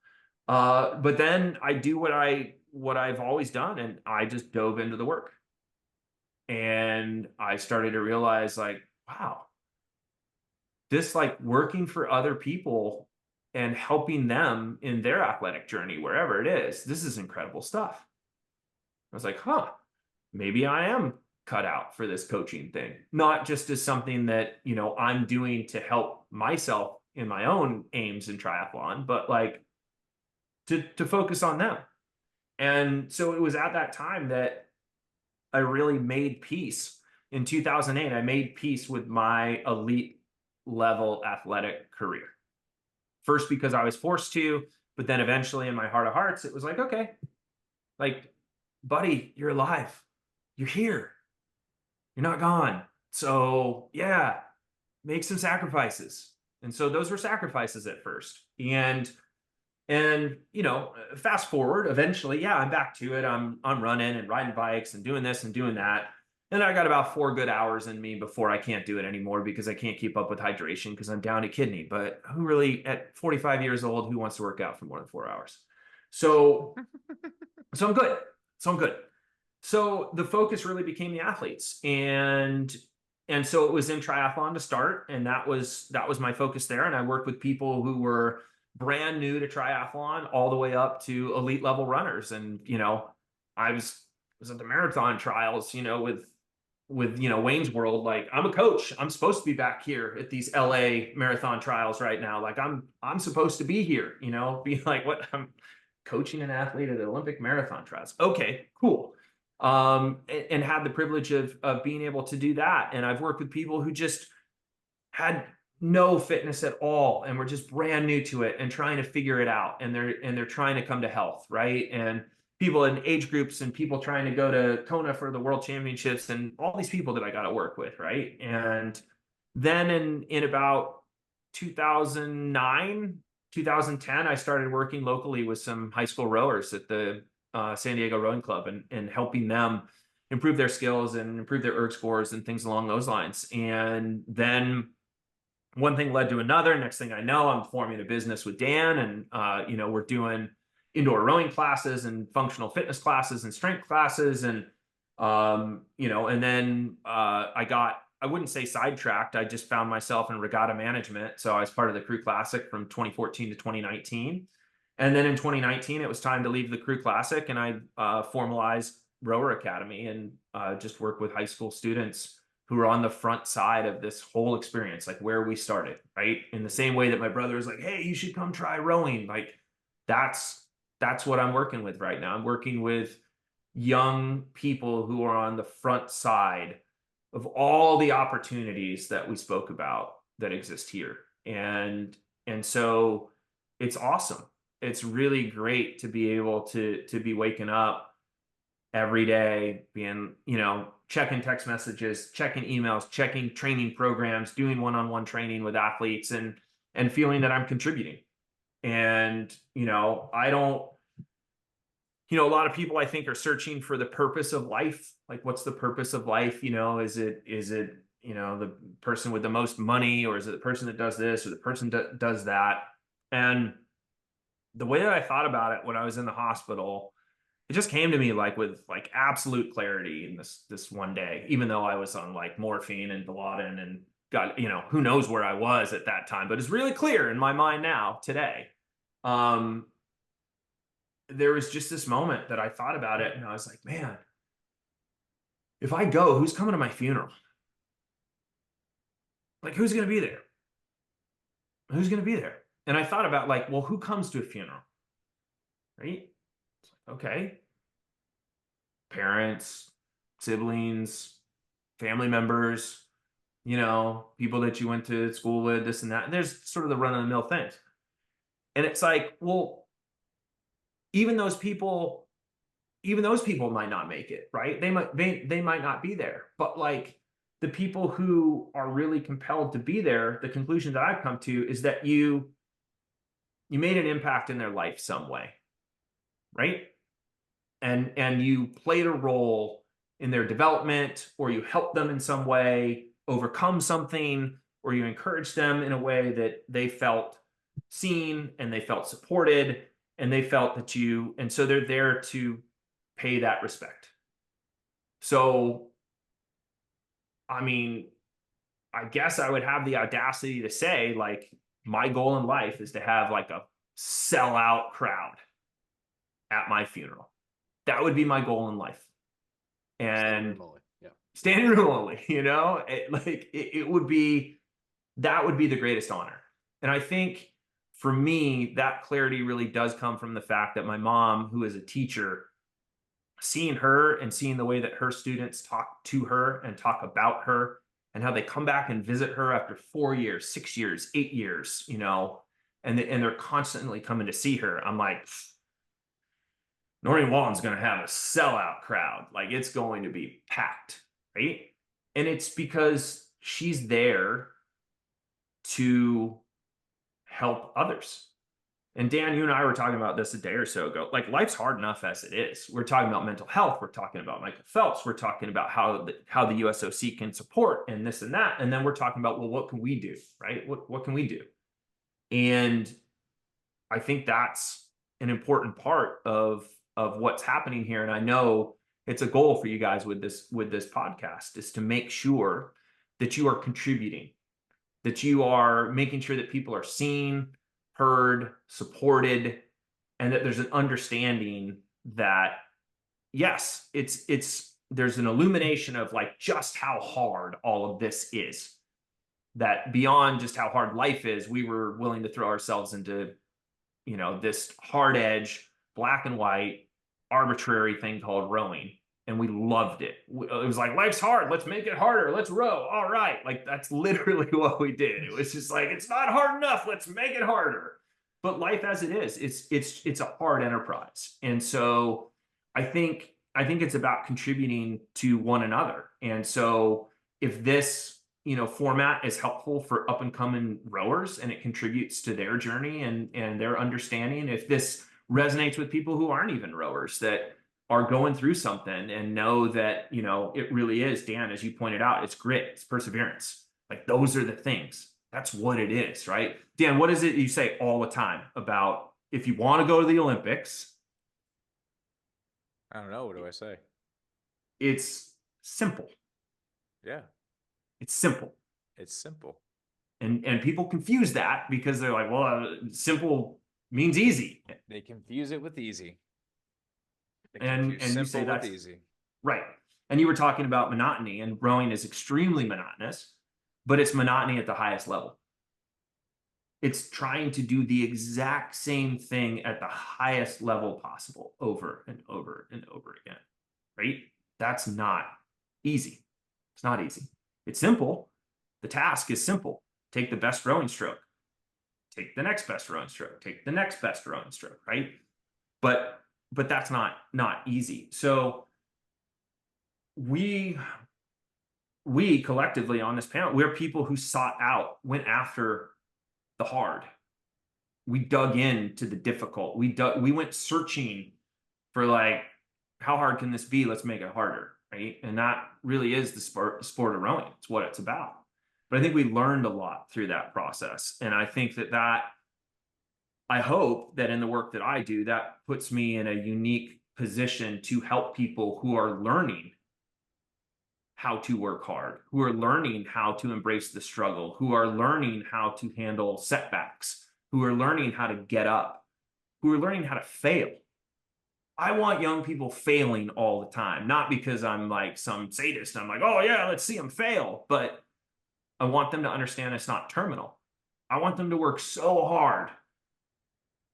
But then I do what I've always done, and I just dove into the work. And I started to realize, like, wow, this like working for other people and helping them in their athletic journey, wherever it is, this is incredible stuff. I was like, maybe I am cut out for this coaching thing, not just as something that, I'm doing to help myself in my own aims in triathlon, but like to focus on them. And so it was at that time that I really made peace. In 2008, I made peace with my elite level athletic career. First, because I was forced to, but then eventually in my heart of hearts, it was like, okay, like, buddy, you're alive. You're here. You're not gone. So yeah, make some sacrifices. And so those were sacrifices at first. And fast forward, eventually, yeah, I'm back to it. I'm running and riding bikes and doing this and doing that. And I got about 4 good hours in me before I can't do it anymore because I can't keep up with hydration because I'm down to kidney. But who really, at 45 years old, who wants to work out for more than 4 hours? So I'm good. So the focus really became the athletes, and so it was in triathlon to start, and that was my focus there. And I worked with people who were brand new to triathlon all the way up to elite level runners. And I was at the marathon trials, with Wayne's World. Like, I'm a coach. I'm supposed to be back here at these LA marathon trials right now. Like I'm supposed to be here, be like, what, I'm coaching an athlete at the Olympic marathon trials. Okay, cool. And had the privilege of being able to do that. And I've worked with people who just had no fitness at all and were just brand new to it and trying to figure it out. And they're trying to come to health, right? And people in age groups and people trying to go to Kona for the world championships and all these people that I got to work with, right? And then in about 2009, 2010, I started working locally with some high school rowers at the San Diego Rowing Club and helping them improve their skills and improve their erg scores and things along those lines. And then one thing led to another. Next thing I know, I'm forming a business with Dan, and we're doing indoor rowing classes and functional fitness classes and strength classes, and and then I wouldn't say sidetracked. I just found myself in regatta management. So I was part of the Crew Classic from 2014 to 2019. And then in 2019, it was time to leave the Crew Classic, and I formalized Rower Academy and just work with high school students who are on the front side of this whole experience, like where we started, right? In the same way that my brother was like, hey, you should come try rowing. Like that's what I'm working with right now. I'm working with young people who are on the front side of all the opportunities that we spoke about that exist here. And so it's awesome. it's really great to be able to be waking up every day, being, checking text messages, checking emails, checking training programs, doing one-on-one training with athletes, and feeling that I'm contributing. And, I don't, a lot of people I think are searching for the purpose of life. Like, what's the purpose of life? Is it, the person with the most money, or is it the person that does this, or the person that does that? And the way that I thought about it when I was in the hospital, it just came to me like with like absolute clarity in this one day, even though I was on like morphine and Dilaudid and got, who knows where I was at that time, but it's really clear in my mind now today. There was just this moment that I thought about it, and I was like, man, if I go, who's coming to my funeral? Like, who's going to be there? Who's going to be there? And I thought about like, well, who comes to a funeral? Right? Okay. Parents, siblings, family members, people that you went to school with, this and that. And there's sort of the run-of-the-mill things. And it's like, well, even those people might not make it, right? They might not be there. But like, the people who are really compelled to be there, the conclusion that I've come to is that you made an impact in their life some way, right? And you played a role in their development, or you helped them in some way overcome something, or you encouraged them in a way that they felt seen and they felt supported, and they felt that and so they're there to pay that respect. So, I mean, I guess I would have the audacity to say, like, my goal in life is to have like a sellout crowd at my funeral. That would be my goal in life. And standing room only, it would be, that would be the greatest honor. And I think for me, that clarity really does come from the fact that my mom, who is a teacher, seeing her and seeing the way that her students talk to her and talk about her, and how they come back and visit her after 4 years, 6 years, 8 years, and they're constantly coming to see her. I'm like, Noreen Walton's going to have a sellout crowd. Like, it's going to be packed, right? And it's because she's there to help others. And Dan, you and I were talking about this a day or so ago. Like, life's hard enough as it is. We're talking about mental health. We're talking about Michael Phelps. We're talking about how the USOC can support and this and that. And then we're talking about, well, what can we do, right? What can we do? And I think that's an important part of what's happening here. And I know it's a goal for you guys with this podcast, is to make sure that you are contributing, that you are making sure that people are seen, heard, supported, and that there's an understanding that, yes, there's an illumination of like just how hard all of this is, that beyond just how hard life is, we were willing to throw ourselves into, this hard edge, black and white, arbitrary thing called rowing. And we loved it. It was like, life's hard. Let's make it harder. Let's row. All right. Like, that's literally what we did. It was just like, it's not hard enough. Let's make it harder. But life as it is, it's a hard enterprise. And so I think it's about contributing to one another. And so if this, format is helpful for up and coming rowers, and it contributes to their journey and their understanding, if this resonates with people who aren't even rowers, that are going through something and know that, it really is, Dan, as you pointed out, it's grit, it's perseverance. Like, those are the things. That's what it is, right? Dan, what is it you say all the time about if you want to go to the Olympics? I don't know. What do I say? It's simple. Yeah. It's simple. It's simple. And people confuse that because they're like, well, simple means easy. They confuse it with easy. And you say that's easy. Right. And you were talking about monotony, and rowing is extremely monotonous, but it's monotony at the highest level. It's trying to do the exact same thing at the highest level possible over and over and over again, right? That's not easy. It's not easy. It's simple. The task is simple. Take the best rowing stroke. take the next best rowing stroke, take the next best rowing stroke, right? But that's not easy. So we collectively on this panel, we're people who went after the hard. We dug into the difficult. We went searching for like, how hard can this be? Let's make it harder, right? And that really is the sport of rowing. It's what it's about. But I think we learned a lot through that process. And I think that I hope that in the work that I do, that puts me in a unique position to help people who are learning how to work hard, who are learning how to embrace the struggle, who are learning how to handle setbacks, who are learning how to get up, who are learning how to fail. I want young people failing all the time, not because I'm like some sadist. I'm like, oh yeah, let's see them fail. But I want them to understand it's not terminal. I want them to work so hard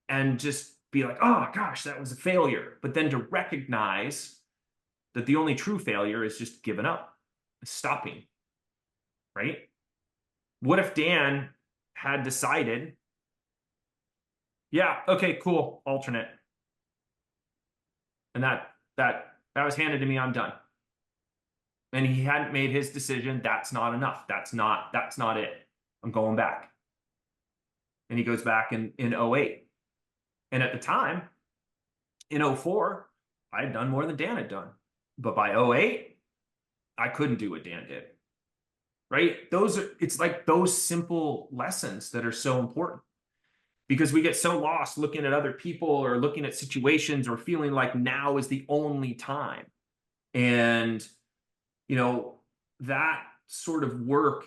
and just be like, oh gosh, that was a failure. But then to recognize that the only true failure is just giving up, stopping, right? What if Dan had decided, yeah, okay, cool, alternate. And that was handed to me, I'm done. And he hadn't made his decision, that's not enough. That's not it. I'm going back. And he goes back in 08. And at the time, in 04, I had done more than Dan had done. But by 08, I couldn't do what Dan did. Right? It's like those simple lessons that are so important. Because we get so lost looking at other people or looking at situations or feeling like now is the only time. And, you know, that sort of work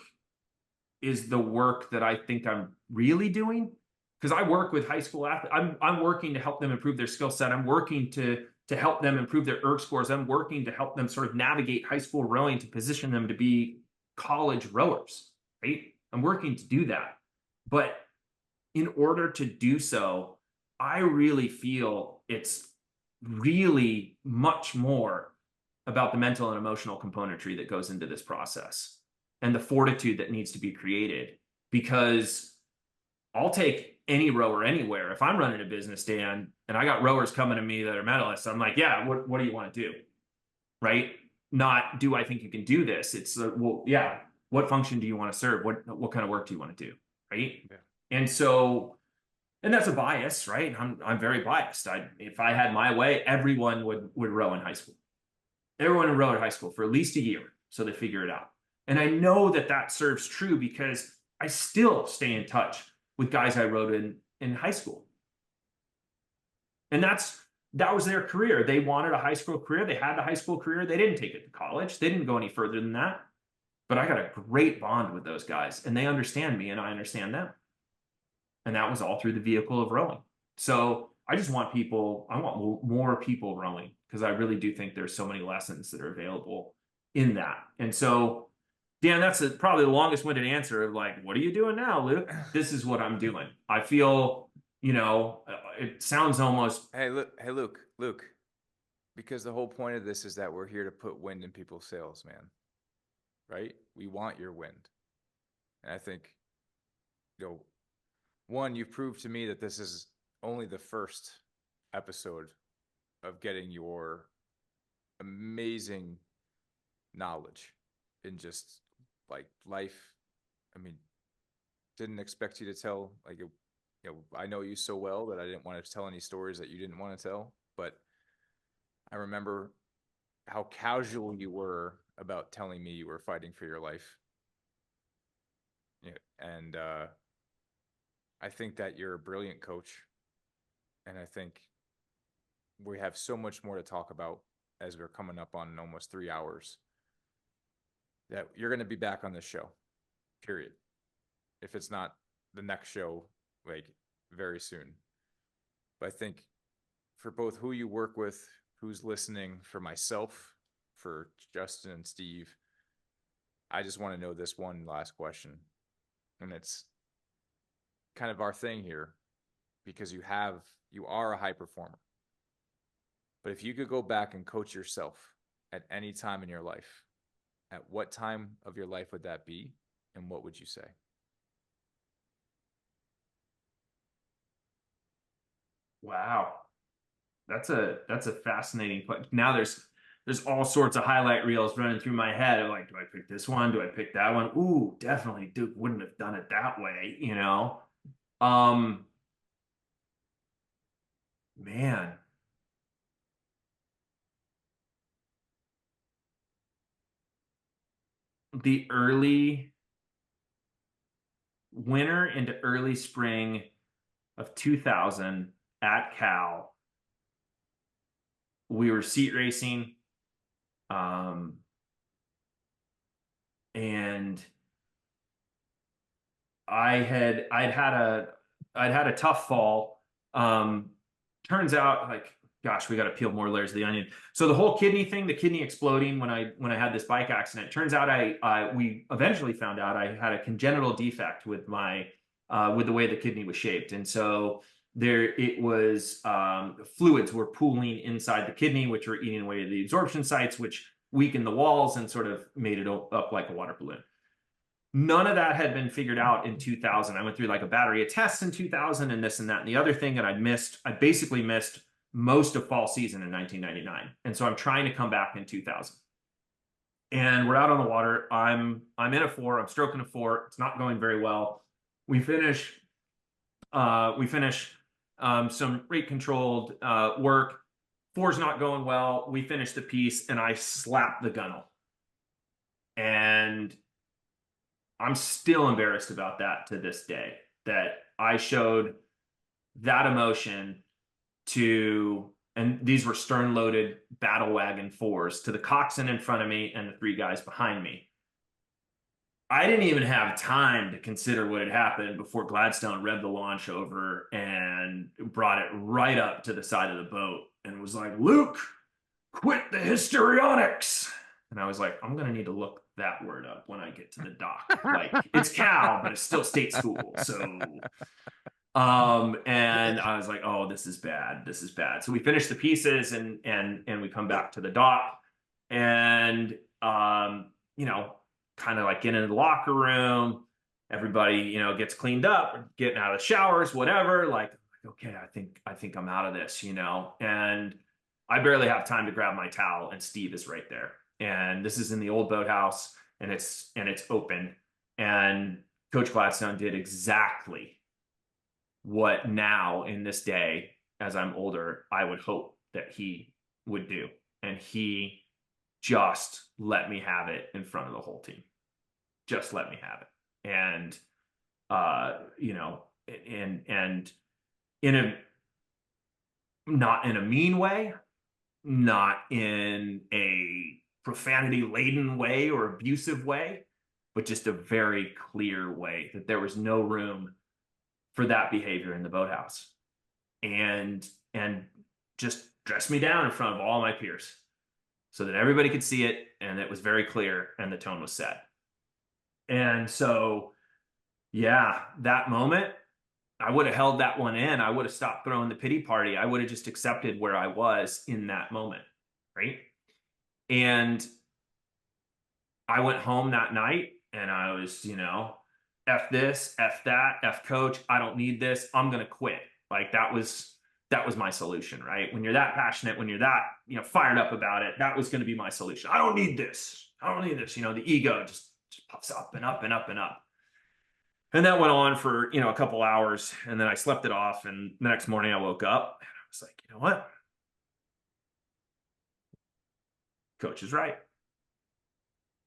is the work that I think I'm really doing. Because I work with high school athletes. I'm working to help them improve their skill set. I'm working to help them improve their ERG scores. I'm working to help them sort of navigate high school rowing to position them to be college rowers, right? I'm working to do that. But in order to do so, I really feel it's really much more about the mental and emotional componentry that goes into this process and the fortitude that needs to be created. Because I'll take any rower anywhere. If I'm running a business, Dan, and I got rowers coming to me that are medalists, I'm like, yeah, what do you want to do? Right? Not, do I think you can do this? It's, well, yeah, what function do you want to serve? What kind of work do you want to do? Right? Yeah. And so, and that's a bias, right? I'm very biased. If I had my way, everyone would row in high school. Everyone would row in high school for at least a year, so they figure it out. And I know that serves true because I still stay in touch with guys I rowed in high school. And that was their career. They wanted a high school career. They had a high school career. They didn't take it to college. They didn't go any further than that. But I got a great bond with those guys, and they understand me and I understand them. And that was all through the vehicle of rowing. So I want more people rowing, because I really do think there's so many lessons that are available in that. And so, Dan, that's probably the longest winded answer of like, what are you doing now, Luke? This is what I'm doing. I feel, it sounds almost. Hey, Luke, because the whole point of this is that we're here to put wind in people's sails, man. Right? We want your wind. And I think, one, you've proved to me that this is only the first episode of getting your amazing knowledge in just like life. I mean, didn't expect you to tell, like, I know you so well that I didn't want to tell any stories that you didn't want to tell, but I remember how casual you were about telling me you were fighting for your life. Yeah, and I think that you're a brilliant coach, and I think we have so much more to talk about as we're coming up on almost 3 hours, that you're going to be back on this show, period. If it's not the next show, like very soon. But I think for both who you work with, who's listening, for myself, for Justin and Steve, I just want to know this one last question. And it's kind of our thing here, because you are a high performer. But if you could go back and coach yourself at any time in your life, at what time of your life would that be? And what would you say? Wow. That's a fascinating question. Now there's all sorts of highlight reels running through my head of like, do I pick this one? Do I pick that one? Ooh, definitely Duke wouldn't have done it that way, you know? Um, man, the early winter into early spring of 2000 at Cal, we were seat racing. And I'd had a tough fall. Turns out, like, gosh, we got to peel more layers of the onion. So the whole kidney thing, the kidney exploding when I had this bike accident, turns out we eventually found out I had a congenital defect with my with the way the kidney was shaped, and so there it was fluids were pooling inside the kidney, which were eating away the absorption sites, which weakened the walls and sort of made it up like a water balloon. None of that had been figured out in 2000. I went through like a battery of tests in 2000 and this and that and the other thing. And I basically missed most of fall season in 1999. And so I'm trying to come back in 2000. And we're out on the water. I'm in a four, I'm stroking a four. It's not going very well. We finish some rate controlled work. Four's not going well. We finish the piece and I slap the gunnel. And I'm still embarrassed about that to this day, that I showed that emotion to, and these were stern loaded battle wagon fours, to the coxswain in front of me and the three guys behind me. I didn't even have time to consider what had happened before Gladstone revved the launch over and brought it right up to the side of the boat and was like, Luke, quit the histrionics. And I was like, I'm going to need to look that word up when I get to the dock. Like, it's Cal, but it's still state school. So, and I was like, oh, this is bad. This is bad. So we finish the pieces and we come back to the dock and, you know, kind of like get into the locker room. Everybody, you know, gets cleaned up, getting out of the showers, whatever. Like, okay, I think I'm out of this, you know, and I barely have time to grab my towel and Steve is right there. And this is in the old boathouse and it's open. And Coach Gladstone did exactly what now in this day, as I'm older, I would hope that he would do. And he just let me have it in front of the whole team. Just let me have it. And, you know, and in a, not in a mean way, not in a profanity laden way or abusive way, but just a very clear way that there was no room for that behavior in the boathouse, and just dressed me down in front of all my peers so that everybody could see it and it was very clear and the tone was set. And so, yeah, that moment, I would have held that one in. I would have stopped throwing the pity party. I would have just accepted where I was in that moment, right? And I went home that night and I was, you know, F this, F that, F coach, I don't need this, I'm going to quit. Like that was my solution, right? When you're that passionate, when you're that, you know, fired up about it, that was going to be my solution. I don't need this. I don't need this. You know, the ego just puffs up and up and up and up. And that went on for, you know, a couple hours and then I slept it off. And the next morning I woke up and I was like, you know what? Coach is right.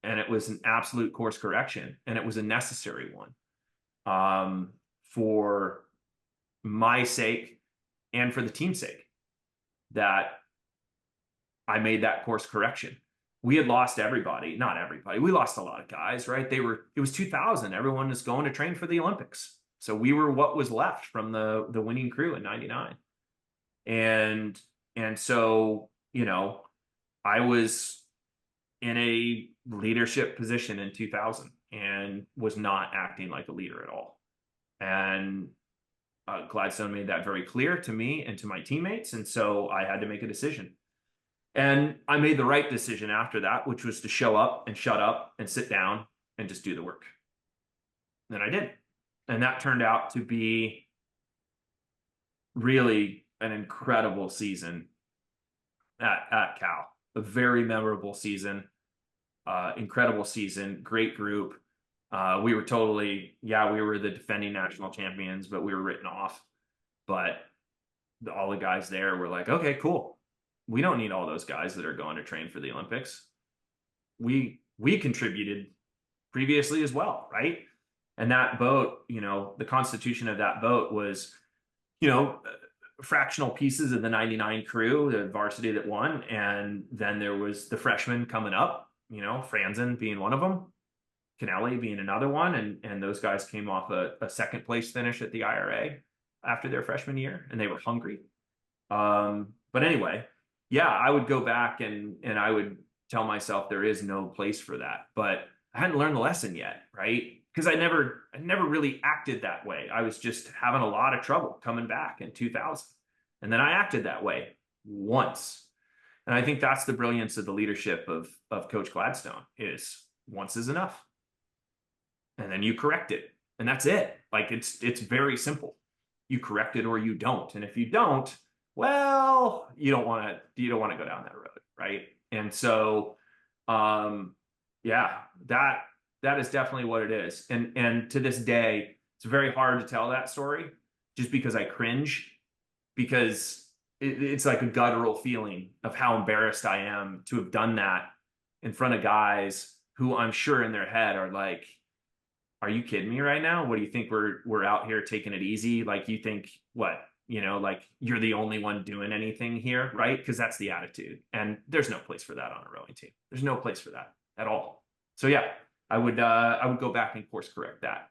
And it was an absolute course correction and it was a necessary one, for my sake and for the team's sake, that I made that course correction. We had lost everybody, not everybody. We lost a lot of guys, right? It was 2000. Everyone was going to train for the Olympics. So we were what was left from the winning crew in 99. And so, you know, I was in a leadership position in 2000 and was not acting like a leader at all. And Gladstone made that very clear to me and to my teammates. And so I had to make a decision. And I made the right decision after that, which was to show up and shut up and sit down and just do the work. And I did. And that turned out to be really an incredible season at Cal. A very memorable season, incredible season, great group. We were totally, we were the defending national champions, but we were written off. But all the guys there were like, okay, cool. We don't need all those guys that are going to train for the Olympics. We contributed previously as well, right? And that boat, the constitution of that boat was, fractional pieces of the 99 crew, the varsity that won. And then there was the freshmen coming up, Franzen being one of them, Canelli being another one. And those guys came off a second place finish at the IRA after their freshman year, and they were hungry. But anyway, I would go back and I would tell myself there is no place for that. But I hadn't learned the lesson yet, right? Because I never really acted that way. I was just having a lot of trouble coming back in 2000. And then I acted that way once. And I think that's the brilliance of the leadership of Coach Gladstone, is once is enough. And then you correct it. And that's it. Like it's very simple. You correct it or you don't. And if you don't, well, you don't want to go down that road, right? And so that is definitely what it is. And to this day, it's very hard to tell that story just because I cringe, because it's like a guttural feeling of how embarrassed I am to have done that in front of guys who I'm sure in their head are like, are you kidding me right now? What do you think we're out here taking it easy? Like, you think what, like you're the only one doing anything here, right? Because that's the attitude. And there's no place for that on a rowing team. There's no place for that at all. So I would go back and course correct that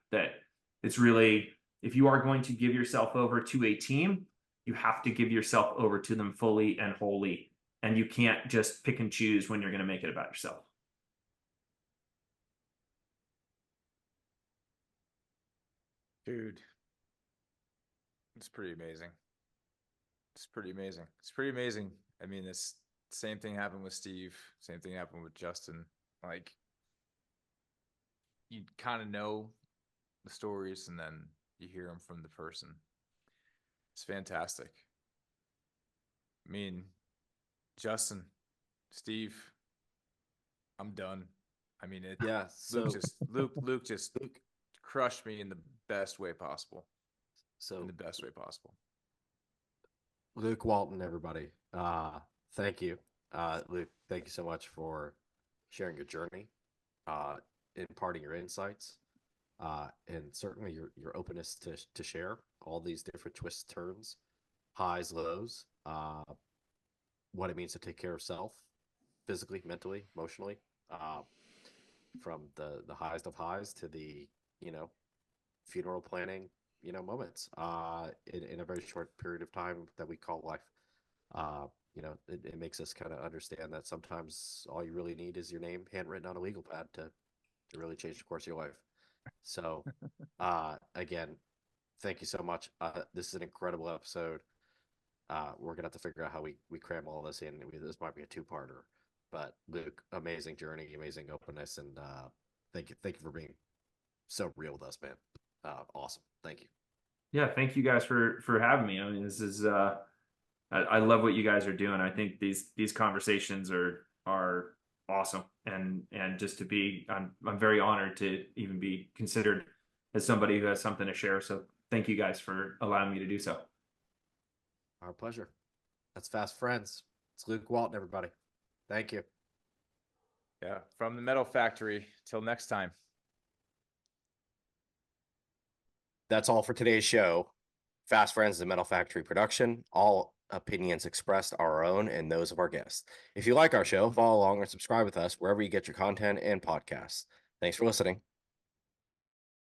it's really, if you are going to give yourself over to a team, you have to give yourself over to them fully and wholly. And you can't just pick and choose when you're going to make it about yourself. Dude, it's pretty amazing. It's pretty amazing. It's pretty amazing. I mean, this same thing happened with Steve. Same thing happened with Justin. Like, you kind of know the stories and then you hear them from the person. It's fantastic. I mean, Justin, Steve, I'm done. I mean, Luke just crushed me in the best way possible. Luke Walton, everybody. Thank you. Luke, thank you so much for sharing your journey, imparting your insights, and certainly your openness to share all these different twists, turns, highs, lows, what it means to take care of self, physically, mentally, emotionally, from the highest of highs to the, funeral planning, moments, in a very short period of time that we call life. It makes us kind of understand that sometimes all you really need is your name handwritten on a legal pad to really change the course of your life. So, again, thank you so much. This is an incredible episode. We're gonna have to figure out how we cram all this in. This might be a two-parter, but Luke, amazing journey, amazing openness, and thank you for being so real with us, man. Awesome. Thank you. Yeah, thank you guys for having me. I mean, this is I love what you guys are doing. I think these conversations are awesome, and just to be, I'm very honored to even be considered as somebody who has something to share. So thank you guys for allowing me to do so. Our pleasure. That's Fast Friends. It's Luke Walton, everybody. Thank you. Yeah, from the Mettle Factory. Till next time. That's all for today's show. Fast Friends is a Mettle Factory production. All opinions expressed are our own and those of our guests. If you like our show, follow along or subscribe with us wherever you get your content and podcasts. Thanks for listening.